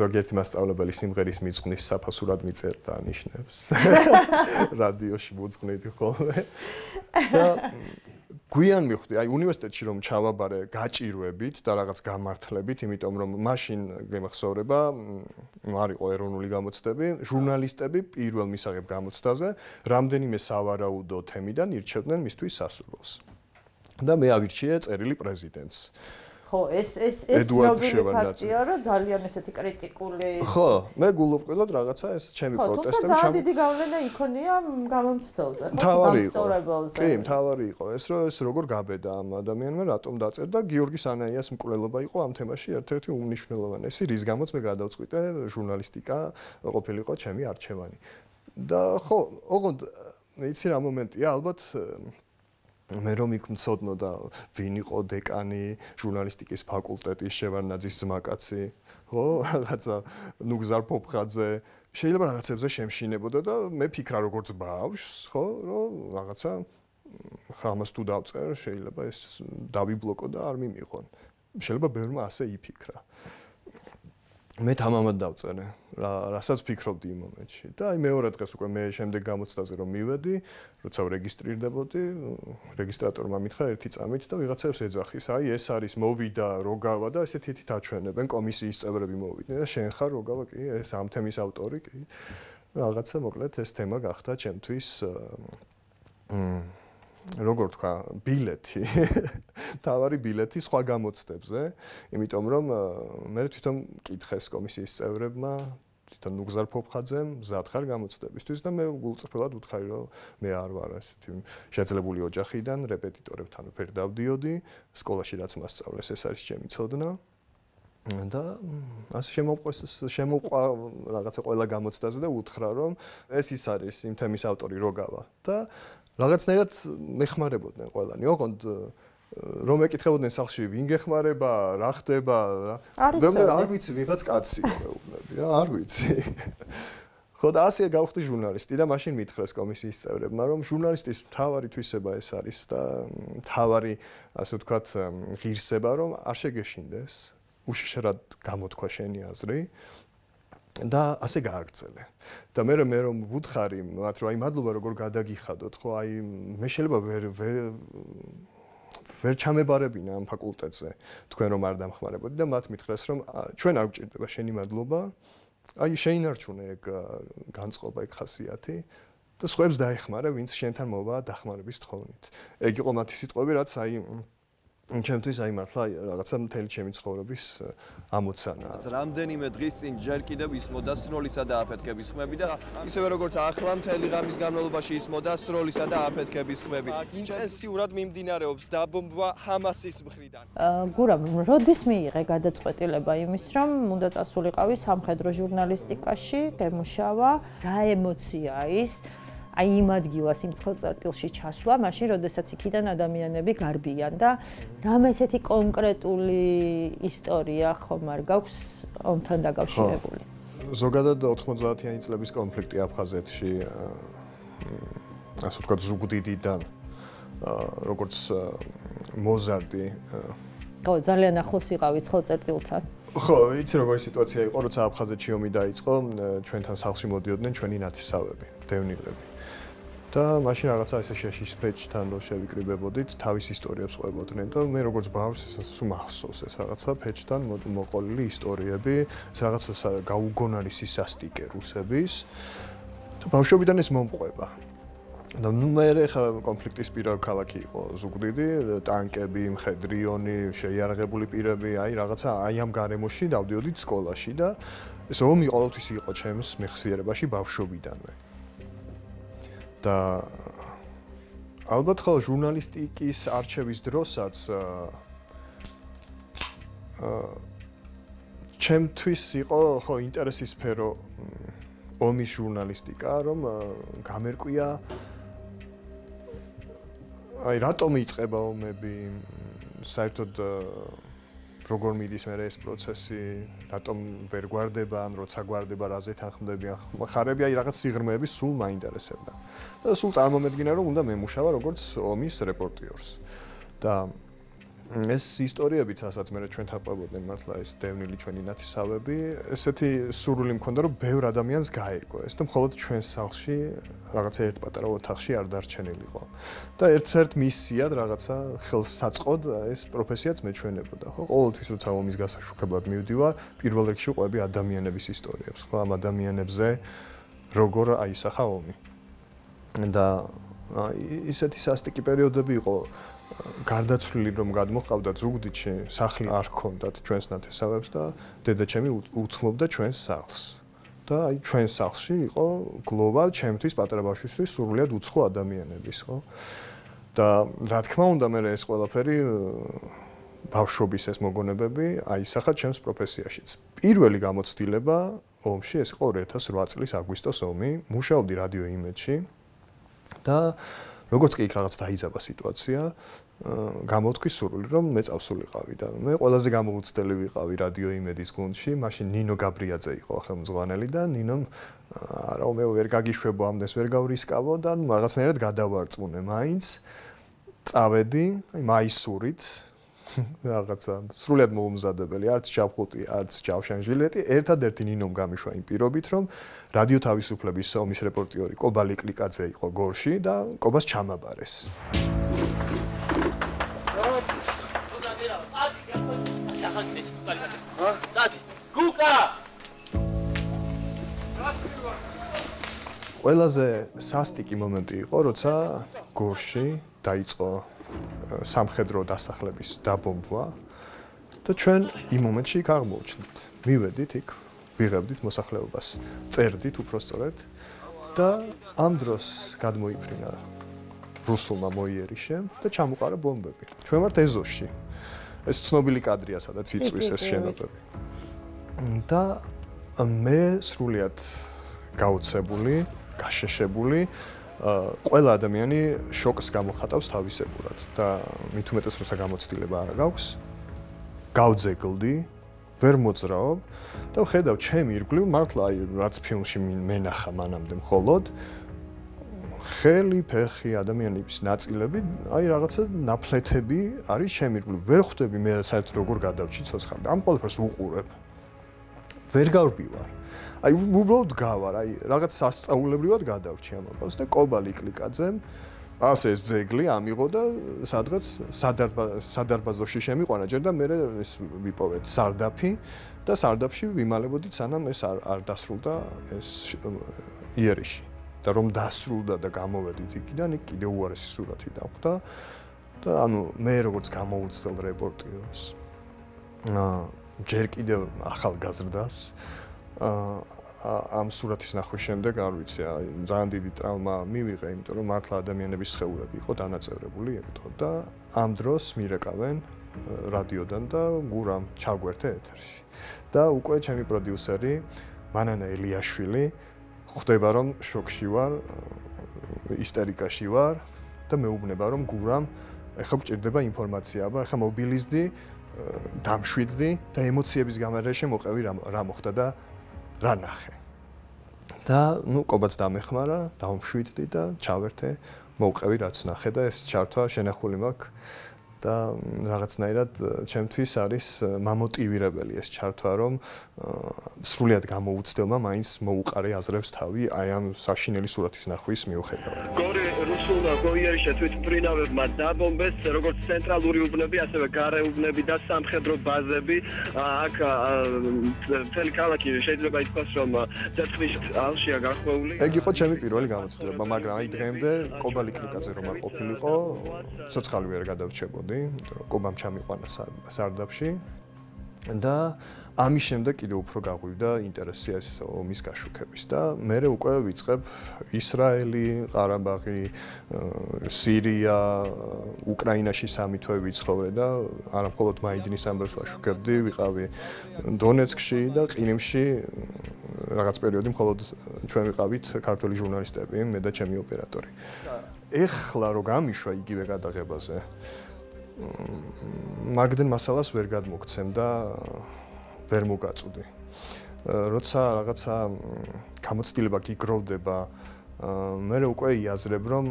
ზოგიერთი მასწავლებელი სიმღერის მიწყნის საფასურად მიწერდა ნიშნებს. რადიოში მოძღვნიდი ხოლმე. და გვიან მივხვდი, აი უნივერსიტეტში რომ ჩავაბარე გაჭირვებით და რაღაც გამართლებით, იმიტომ რომ მაშინ გემახსოვრება, არ იყო ეროვნული გამოცდები, ჟურნალისტები პირველ მისაღებ გამოცდაზე რამდენიმე სავარაუდო თემიდან ირჩევდნენ მისთვის სასურველს. და მე ავირჩიე წერილი პრეზიდენტს. ხო, ეს ცნობილი ფაქტია, რომ ძალიან ესეთი კრიტიკული. ხო, მე გულობყვილად რაღაცა ეს ჩემი პროტესტები თუმცა ძალიან დიდი გავლენა იქონია გამომცდელზე, მასწავლებელზე. კი, მთავარი იყო ეს, რომ ეს როგორ გაბედა ამ ადამიანმა, რატომ დაწერდა გიორგი სანაიას მკვლელობა იყო ამ თემაში ერთ-ერთი უმნიშვნელოვანესი, რის გამოც მე გადავწყვიტე ჟურნალისტიკა ყოფილიყო ჩემი არჩევანი. და ხო, ოღონდ იცი რა მომენტია, ალბათ მე რომ იქ მცოდნო და ვინ იყო დეკანი ჟურნალისტიკის ფაკულტეტის შევარნაძის ძმაკაცი, ხო, რაღაცა ნუგზარ პოპხაძე, შეიძლება რაღაცებზე შემშინებოდა და მე ფიქრა როგორც ბავშვს, ხო, რომ რაღაცა ხამას თუ დავწერ, შეიძლება ეს დავიბლოკო და არ მიმიღონ. შეიძლება ბევრმა ასე იფიქრა. მე თამამად დავწერე, რასაც ფიქრობდი იმ მომენტში. და აი მეორე დღეს უკვე მე შემდეგ გამოცდაზე რომ მივედი, როცა ვრეგისტრირდებოდი, რეგისტრატორმა მითხრა ერთი წამით და ვიღაცებს ეძახის, აი ეს არის მოვიდა როგავა და ესეთი დაჩვენებენ კომისიის წევრები მოვიდნენ და შენ ხარ როგორ კი ეს ამ თემის ავტორი კი. რაღაცა მოკლედ ეს თემა გახდა ჩემთვის როგორ თქვა, ბილეთი. თავარი ბილეთი სხვა გამოცდებზე, იმიტომ რომ მე თვითონ მკითხეს კომისიის წევრებმა, თვითონ ნუგზარ პოპხაძემ, მზად ხარ გამოცდებისთვის და მე გულწრფელად ვუთხარი, რომ მე არ ვარ ესეთი შეძლებული ოჯახიდან, რეპეტიტორებთან ვერ დავდიოდი, სკოლაში რაც მასწავლეს, ეს არის ჩემი ცოდნა. და ასე შემოვყვა რაღაცა ყველა გამოცდაზე და უთხრა, რომ ეს ის არის იმ თემის ავტორი როგავა და რაღაცნაირად მეხმარებოდნენ ყველანი. ოღონდ რომ ეკითხებოდნენ სახლში ვინ გეხმარება, რა ხდება, რა. არ ვიცი, ვიღაც კაცი მეუბნები რა, არ ვიცი. ხო და ასე გავხდი ჟურნალისტი და მაშინ მითხრეს კომისიის წევრებმა, რომ ჟურნალისტის მთავარი თვისება ეს არის და მთავარი, ასე ვთქვათ, ღირსება, რომ არ შეგეშინდეს, უშიშრად გამოთქვა შენი აზრი და ასე გააგრძელე. და მე რომ ვუთხარი მათ, რომ აი მადლობა როგორ გადაგიხადოთ, ხო, აი მე შეიძლება ვერ ჩამებარებინა ამ ფაკულტეტზე, თქვენ რომ არ დამხმარებოდი და მათ მითხრეს, რომ ჩვენ არ გვჭირდება შენი მადლობა. აი შეინარჩუნე ეგ განწყობა, ეგ ხასიათი და სხვებს დაეხმარა, ვინც შენთან მოვა დახმარების თხოვნით. ეგ იყო მათი სიტყვები, რაც აი ჩემთვის აი მართლა რაღაცა მთელი ჩემი ცხოვრების ამოცანაა. რამდენიმე დღის წინ ჯერ კიდევ ისმოდა სროლისა და აფეთქების ხმები და ისევე როგორც ახლა მთელი ღამის განმავლობაში ისმოდა სროლისა და აფეთქების ხმები. ინტენსიურად მიმდინარეობს დაბომბვა ჰამასის მხრიდან. გურამ, როდის მიიღე გადაწყვეტილება იმის, რომ უნდა წასულიყავი სამხედრო ჟურნალისტიკაში, გემუშავა, რა ემოციაა ის? აი იმ ადგილას იმ ცხელწერტილში ჩასვლა, მაშინ როდესაც იქიდან ადამიანები გარბიან და რამე ესეთი კონკრეტული ისტორია ხომ არ გაქვს ომთან დაკავშირებული. ზოგადად 90-იანი წლების კონფლიქტი აფხაზეთში ასე ვთქვათ ზუგდიდიდან როგორც მოზარდი ხო, ძალიან ახლოს იყავი ცხელწერტილთან. ხო, იცი როგორი სიტუაცია იყო, როცა აფხაზეთში ომი დაიწყო, ჩვენთან სახლში მოდიოდნენ ჩვენი ნათესავები, დევნილები. და მაშინ რაღაცა ესე შეშის ფეჭთან რო შევიკრიბებოდით, თავის ისტორიებს ყვებოდნენ და მე როგორც ბავშვს სულ მახსოვს ეს რაღაცა ფეჭთან მოყოლილი ისტორიები, ეს რაღაცა გაუგონარი სასტიკე რუსების და ბავშვობიდან ეს მომყვება. და ნუ მე ხა კონფლიქტის პირა ქალაქი იყო ზუგდიდი, ტანკები, მხედრიონი, შეიარაღებული პირები, აი რაღაცა აი ამ გარემოში დავდიოდით სკოლაში და ეს ომი ყოველთვის იყო ჩემს მეხსიერებაში ბავშვობიდანვე. და ალბათ ხო ჟურნალისტიკის არჩევის დროსაც ჩემთვის იყო ხო ინტერესის სფერო ომის ჟურნალისტიკა, რომ გამერკვია აი რატომ იწყება ომები, საერთოდ როგორ მიდის მე ეს პროცესი, რატომ ვერ გვარდება, ან როცა გვარდება, რაზე თანხმდებიან ხარები, აი რაღაც სიღრმეები სულ მაინტერესებდა. და სულ წარმომედგინა, რომ უნდა მემუშავა როგორც ომის რეპორტიორს. და ეს ისტორიებიც, რასაც მე ჩვენ თაყვებოდნენ მართლა ეს დევნილი ჩვენი ნათესავები, ესეთი სურვილი მქონდა, რომ ბევრ ადამიანს გაეგო ეს და მხოლოდ ჩვენ სახლში რაღაცა ერთ პატარა ოთახში არ დარჩენილიყო. და ერთ-ერთ მისიად რაღაცა ხელსაწყოდ ეს პროფესიაც მეჩვენებოდა, ხო? ყოველთვის როცა ომის გასაშუქებლად მივდივარ, პირველ რიგში ყვები ადამიანების ისტორიებს, ხო? ამ ადამიანებზე როგორ აისახა ომი. და ისეთი სასტიკი პერიოდები იყო გარდაცვლილი რომ გადმოყავდა ზუგდიდში, სახლი არ ჰქონდათ ჩვენს ნათესავებს და დედაჩემი უთმობდა ჩვენს სახლს. და აი ჩვენს სახლში იყო გლოვა ჩემთვის პატარა ბავშვისთვის სრულიად უცხო ადამიანების, ხო? და რა თქმა უნდა მე ეს ყველაფერი ბავშვობის ეს მოგონებები აისახა ჩემს პროფესიაშიც. პირველი გამოცდილება ომში ეს იყო 2008 წლის აგვისტოს ომი, მუშაობდი რადიო იმედში და როგორც კი იქ რაღაც დაიძაბა სიტუაცია, გამოთქვი სურვილი, რომ მე წავსულიყავი და მე ყველაზე გამოუცდელი ვიყავი რადიო იმედის გუნდში, მაშინ ნინო გაბრიაძე იყო ხელმძღვანელი და ნინომ არა მე ვერ გაგიშვებო ამდენს ვერ გავრისკავო და რაღაცნაირად გადავარწმუნე მაინც წავედი, აი მაისურით რაღაცა სრულიად მოუმზადებელი, არც ჩაფხუტი, არც ჯავშანჟილეტი, ერთადერთი ნინომ გამიშვა იმ პირობით, რომ რადიო თავისუფლების ომის რეპორტიორი კობა ლიკლიკაძე იყო გორში და კობას ჩამაბარეს. ყველაზე სასტიკი მომენტი იყო, როცა გორში დაიწყო სამხედრო დასახლების დაბომბვა და ჩვენ იმ მომენტში იქ აღმოჩნდით. მივედით იქ, ვიღებდით მოსახლეობას, წერდით უпростоრად და ამ დროს გადმოიფრინა რუსულმა მოიერიშემ და ჩამოყარა ბომბები. ჩვენ ვართ ეზოში. ეს ცნობილი კადრია, სადაც იწვის ეს შენობები. და მე სრულიად გაოცებული, გაშეშებული ყველა ადამიანი შოკს გამოხატავს თავისებურად და მით უმეტეს როცა გამოცდილება არა გაქვს გავძეგლდი ვერ მოძრაობ და ვხედავ ჩემი ირგვლივ მართლა აი რაც ფილმში მენახა მანამდე მხოლოდ ხელი, ფეხი, ადამიანების ნაწილები, აი რაღაცა ნაფლეთები არის ჩემი ირგვლივ. ვერ ხვდები მე საერთოდ როგორ გადავჭი ცოცხლამდე. ამ ყველაფერს ვუყურებ. ვერ გავბივარ. აი უბრალოდ გავარ, აი რაღაც სასწაულებრივად გადავჭი ამ ამბავს და კობალი კლიკაძემ ასე ეს ძეგლი ამიღო და სადღაც სადარბაზოში შემიყვანა ჯერ და მე ეს ვიპოვეთ სარდაფი და სარდაფში ვიმალებოდით სანამ ეს არ დასრულდა ეს იერიში. და რომ დასრულდა და გამოვედით იქიდან, იქ კიდე უარესი სურათი დახვდა და ანუ მე როგორც გამოუცდელ რეპორტერს ჯერ კიდე ახალგაზრდას ამ სურათის ნახვის შემდეგ არ ვიცი, ძალიან დიდი ტრავმა მივიღე, იმიტომ რომ მართლა ადამიანების სხეულები იყო დანაწევრებული ეგეთო და ამ დროს მირეკავენ რადიოდან და გურამ ჩაგვერთე ეთერში. და უკვე ჩემი პროდიუსერი მანანა ელიაშვილი ხვდება რომ შოკში ვარ, ისტერიკაში ვარ და მეუბნება რომ გურამ ეხლა გჭირდება ინფორმაცია, აბა ეხლა მობილიზდი, დამშვიდდი და ემოციების გამარეშე მოყევი რა მოხდა და რა ნახე. და ნუ კობაც დამეხმარა, დავმშვიდდი და ჩავერთე, მოვყევი რაც ნახე და ეს ჩართვა შენახული მაქვს და რაღაცნაირად ჩემთვის არის მამოტივირებელი ეს ჩართვა, რომ სრულიად გამოუცდელმა მაინც მოუყარე აზრებს თავი აი ამ საშინელი სურათის ნახვის მიუხედავად. გორი რუსულ გოიერიშა თვითმფრინავებმა დაბომბეს როგორც ცენტრალური უბნები, ასევე გარე უბნები და სამხედრო ბაზები. აქ მთელი ქალაქი შეიძლება ითქვას, რომ წერტყლის ალშია გახვეული. ეგ იყო ჩემი პირველი გამოცდილება, მაგრამ აი დღემდე კობალი კლიკაძე რომ არ ყოფილიყო, ცოცხალი ვერ გადავრჩებოდი. კობამ ჩამიყვანა სარდაფში და ამის შემდეგ კიდე უფრო გაგვივდა ინტერესი ეს ომის გაშუქების და მე უკვე ვიწყებ ისრაელი, ყარაბაღი, სირია, უკრაინაში 3 თვე ვიცხოვრე და არა მხოლოდ მაიდინის ამბებს ვაშუქებდი, ვიყავი დონეცკში და ყირიმში რაღაც პერიოდი მხოლოდ ჩვენ ვიყავით ქართული ჟურნალისტები, მე და ჩემი ოპერატორი. ეხლა რო გამიშვა იგივე გადაღებაზე მაგდენ მასალას ვერ გადმოგცემ და ვერ მოგაწვდი. როცა რაღაცა გამოცდილება გიგროვდება, მე უკვე იაზრებ, რომ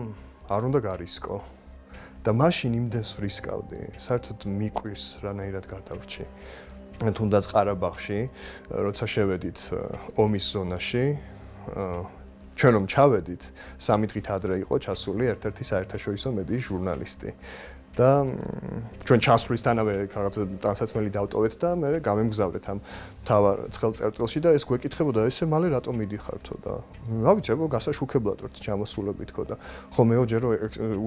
არ უნდა გარისკო. და მაშინ იმდენს ვრისკავდი, საერთოდ მიყვირს რანაირად გადავრჩი. თუნდაც ყარაბაღში, როცა შევედით ომის ზონაში, ჩვენ რომ ჩავედით, 3 დღით ადრე იყო ჩასული ერთ-ერთი საერთაშორისო მედიის ჟურნალისტი. და ჩვენ ჩასვლისთანავე რაღაც ტანსაცმელი დავტოვეთ და მე გამემგზავრეთ ამ თავარ ცხელ წერტილში და ეს გვეკითხებოდა ესე მალე რატომ მიდიხართო და რა ვიცი, აბა გასაშუქებლად ვართ ჩამოსულებით ხო და ხო მეო ჯერო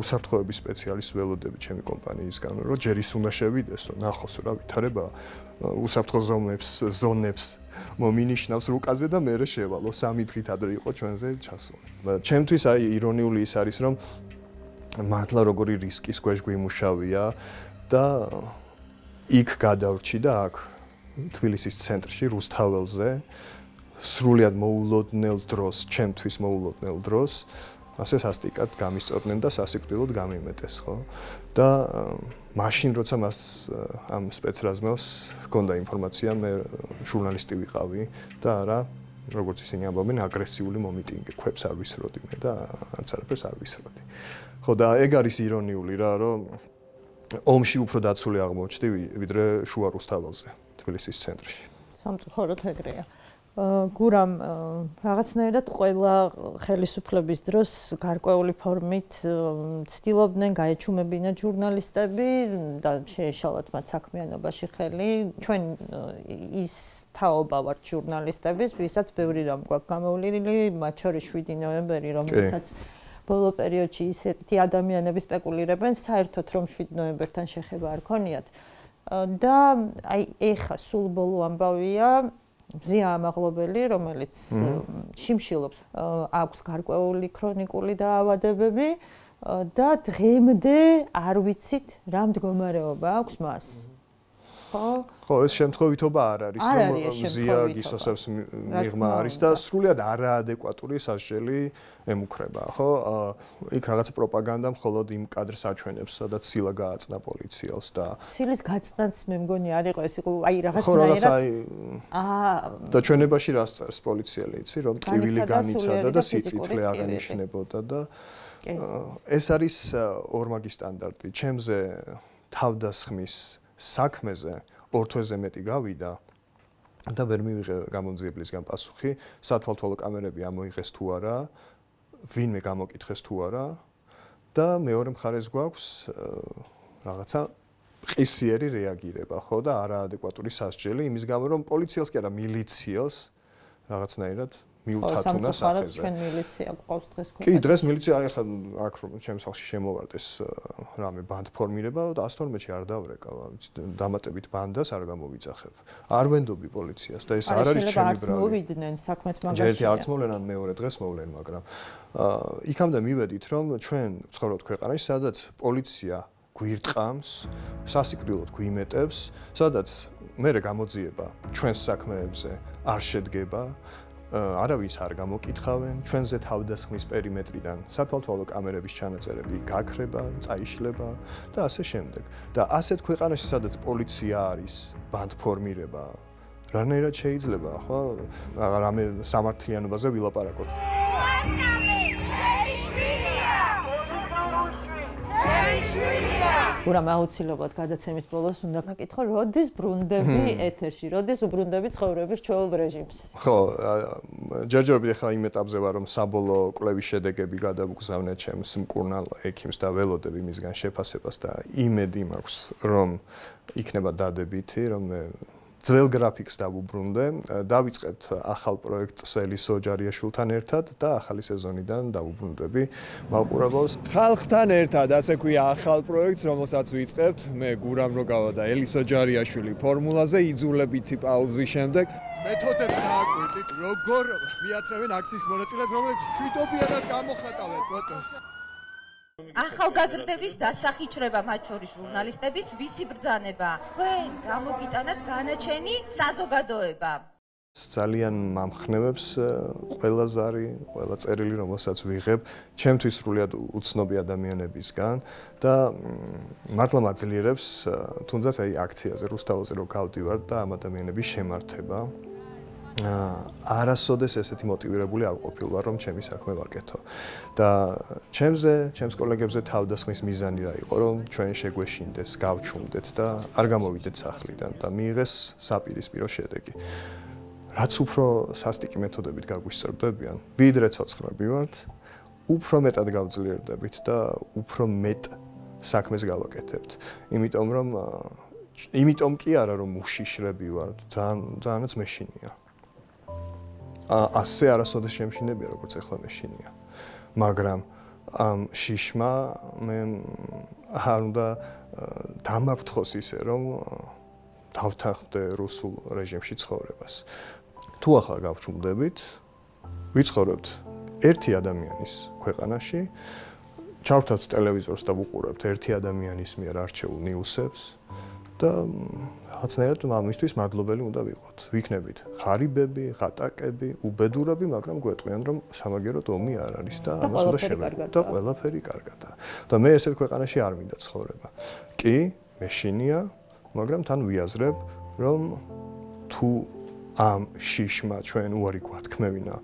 უსაფრთხოების სპეციალისტს ველოდები ჩემი კომპანიისგან რომ ჯერ ის უნდა შევიდესო, ნახოს რა ვითარება უსაფრთხო ზონებს მომინიშნავს რუკაზე და მე შევალო 3 დღით ადრე იყო ჩვენზე ჩასული. ჩემთვის აი ირონიული ის არის რომ მართლა როგორი რისკის ქვეშ გვიმუშავია და იქ გადავრჩი და აქ თბილისის ცენტრში რუსთაველზე სრულიად მოულოდნელ დროს, ჩემთვის მოულოდნელ დროს ასე სასტიკად გამისწორდნენ და სასიკვდილოდ გამიმეტეს, ხო? და მაშინ როცა მას ამ სპეცრაზმელს ჰქონდა ინფორმაცია, მე ჟურნალისტი ვიყავი და არა როგორც ისინი ამბობენ, აგრესიული მომიტინგე, ქვებს არ ვისროდი მე და არც არაფერს არ ვისროდი. ხო და ეგ არის ირონიული რა, რომ ომში უფრო დაცული აღმოჩნდი, ვიდრე შუა რუსთაველზე, თბილისის ცენტრში. სამწუხაროდ ეგრეა. გურამ რაღაცნაირად ყველა ხელისუფლების დროს გარკვეული ფორმით ცდილობდნენ გაეჩუმებინათ ჟურნალისტები და შეეშალათ მათ საქმიანობაში ხელი. ჩვენ ის თაობა ვართ ჟურნალისტების, ვისაც ბევრი რამ გვაქვს გამოვლინილი, მათ შორის 7 ნოემბერი, რომელთაც ბოლო პერიოდში ისეთი ადამიანები სპეკულირებენ, საერთოდ რომ 7 ნოემბერთან შეხება არ ქონიათ. და აი ეხა სულ ბოლო ამბავია მზია ამაღლობელი, რომელიც შიმშილობს, აქვს გარკვეული ქრონიკული დაავადებები და დღემდე არ ვიცით რა მდგომარეობა აქვს მას. ხო? ხო, ეს შემთხვევითობა არ არის, რომ მზია გისოსებს მიღმა არის და სრულად არაადეკვატური სასჯელი ემუქრება, ხო? იქ რაღაცა პროპაგანდა მხოლოდ იმ კადრს აჩვენებს, სადაც სილა გააწნა პოლიციელს და სილის გაწნაც მე მგონი არ იყო ეს იყო აი რაღაცნაირად. ხო, რაღაცა და ჩვენებაში რას წერს პოლიციელი, იცი, რომ ტკივილი განიცადა და სიწითლე აღენიშნებოდა და ეს არის ორმაგი სტანდარტი. ჩემზე თავდასხმის საქმეზე 2 თვეზე მეტი გავიდა და ვერ მივიღე გამომძიებლისგან პასუხი, სათვალთვალო კამერები ამოიღეს თუ არა, ვინმე გამოკითხეს თუ არა და მეორე მხარეს გვაქვს რაღაცა ყისიერი რეაგირება, ხო და არაადეკვატური სასჯელი იმის გამო, რომ პოლიციელს კი არა მილიციელს რაღაცნაირად მიუთათუნა სახეზე. ჩვენ მილიცია გვყავს დღეს ხო? კი, დღეს მილიცია ახლა აქ რომ ჩემს სახლში შემოვარდეს რამე ბანდფორმირება და 112-ში არ დავრეკავა, დამატებით ბანდას არ გამოვიძახებ. არ ვენდობი პოლიციას და ეს არ არის ჩემი ბრავი. არც მოვიდნენ საქმეც მაგაში. ერთი არც მოვლენ, ან მეორე დღეს მოვლენ, მაგრამ იქამდე მივედით, რომ ჩვენ ვცხოვრობთ ქვეყანაში, სადაც პოლიცია გვირტყამს, სასიკვდილოდ გვიმეტებს, სადაც მერე გამოძიება ჩვენს საქმეებზე არ შედგება. არავის არ გამოკითხავენ, ჩვენზე თავდასხმის პერიმეტრიდან სათვალთვალო კამერების ჩანაწერები გაქრება, წაიშლება და ასე შემდეგ. და ასეთ ქვეყანაში, სადაც პოლიცია არის, ბანდფორმირება, რანაირად შეიძლება, ხო? რამე სამართლიანობაზე ვილაპარაკოთ. ურამ აუცილებლად გადაცემის ბოლოს უნდა გაკითხო, როდის ბრუნდები ეთერში, როდის უბრუნდები ცხოვრების ჩვეულ რეჟიმს? ხო, ჯერჯერობით ახლა იმ ეტაპზე ვარ, რომ საბოლოო კვლევის შედეგები გადავგზავნე ჩემს მკურნალ ექიმს და ველოდები მისგან შეფასებას და იმედი მაქვს, რომ იქნება დადებითი, რომ მე ძველ გრაფიკს დავუბრუნდე, დავიწყებთ ახალ პროექტს ელისო ჯარიაშვილთან ერთად და ახალი სეზონიდან დავუბრუნდები მაყურებელს. ხალხთან ერთად, ასე ქვია, ახალ პროექტს, რომელსაც ვიწყებთ, მე გურამ როგავა და ელისო ჯარიაშვილი ფორმულაზე იძულებითი პაუზის შემდეგ მეთოდებს დააკვირდით, როგორ მიათრევენ აქციის მონაწილეებს, რომლებიც მშვიდობიანად გამოხატავენ პროტესტს. ახალგაზრდების დასახიჩრება, მათ შორის ჟურნალისტების, ვისი ბრძანება? თქვენ გამოგიტანათ განაჩენი საზოგადოება. ძალიან მამხნევებს ყველა ზარი, ყველა წერილი, რომელსაც ვიღებ, ჩემთვის სრულიად უცნობი ადამიანებისგან და მართლა მაძლიერებს თუნდაც აი აქციაზე რუსთაველზე რომ გავდივარ და ამ ადამიანების შემართება. არასოდეს ესეთი მოტივირებული არ ყოფილვარ, რომ ჩემი საქმე ვაკეთო. და ჩემს კოლეგებზე თავდასხმის მიზანი რა იყო, რომ ჩვენ შეგვეშინდეს, გავჩუმდეთ და არ გამოვიდეთ სახლიდან და მიიღეს საპირისპირო შედეგი. რაც უფრო სასტიკი მეთოდებით გაგვისწრებდებიან, ვიდრე ცოცხლები ვართ, უფრო მეტად გავძლიერდებით და უფრო მეტ საქმეს გავაკეთებთ. იმიტომ კი არა, რომ უშიშრები ვართ, ძალიანაც მეშინია. ასე არასოდეს შემშინებია, როგორც ახლა მეშინია. მაგრამ ამ შიშმა მე არ უნდა დამაფრთხოს ისე, რომ დავთანხმდე რუსულ რეჟიმში ცხოვრებას. თუ ახლა გავჩუმდებით, ვიცხოვრებთ ერთი ადამიანის ქვეყანაში, ჩავთავთ ტელევიზორს და ვუყურებთ ერთი ადამიანის მიერ არჩეულ ნიუსებს და რაღაცნაირად ამისთვის მადლობელი უნდა ვიყოთ. ვიქნებით ღარიბები, ღატაკები, უბედურები, მაგრამ გვეტყვიან, რომ სამაგეროდ ომი არ არის და ამას უნდა შევეგოთ და ყველაფერი კარგადაა. და მე ესეთ ქვეყანაში არ მინდა ცხოვრება. კი, მეშინია, მაგრამ თან ვიაზრებ, რომ თუ ამ შიშმა ჩვენ უარი გვათქმევინა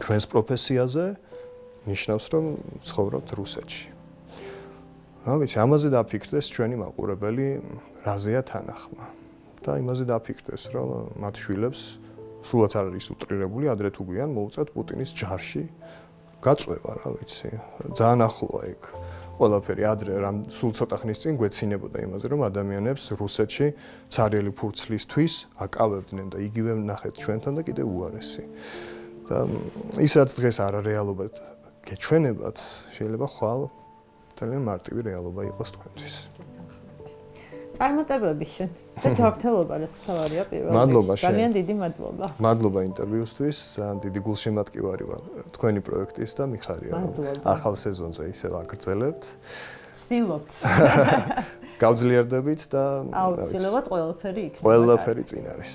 ჩვენს პროფესიაზე, ნიშნავს, რომ ცხოვრობთ რუსეთში. რა ვიცი, ამაზე დაფიქრდეს ჩვენი მაყურებელი, რაზეა თანახმა. და იმაზე დაფიქრდეს, რომ მათ შვილებს სულაც არ არის უტრირებული, ადრე თუ გვიან მოუწევთ პუტინის ჯარში გაწვევა, რა ვიცი. ძალიან ახლოა იქ. ყველაფერი ადრე რამ სულ ცოტა ხნის წინ გვეცინებოდა იმაზე, რომ ადამიანებს რუსეთში ცარიელი ფურცლისთვის აკავებდნენ და იგივე ნახეთ ჩვენთან და კიდევ უარესი. და ის რაც დღეს არარეალობად გეჩვენებათ, შეიძლება ხვალ ძალიან მარტივი რეალობა იყოს თქვენთვის. წარმატებები შენ და ჯანმრთელობა რაც თავარია პირველად. მადლობა შენ. ძალიან დიდი მადლობა. მადლობა ინტერვიუსთვის, ძალიან დიდი გულშემატკივარი ვარ თქვენი პროექტის და მიხარია რომ ახალ სეზონზე ისევ აგრძელებთ. ვცდილობთ. გავძლიერდებით და აუცილებლად ყველაფერი იქნება. ყველაფერი წინ არის.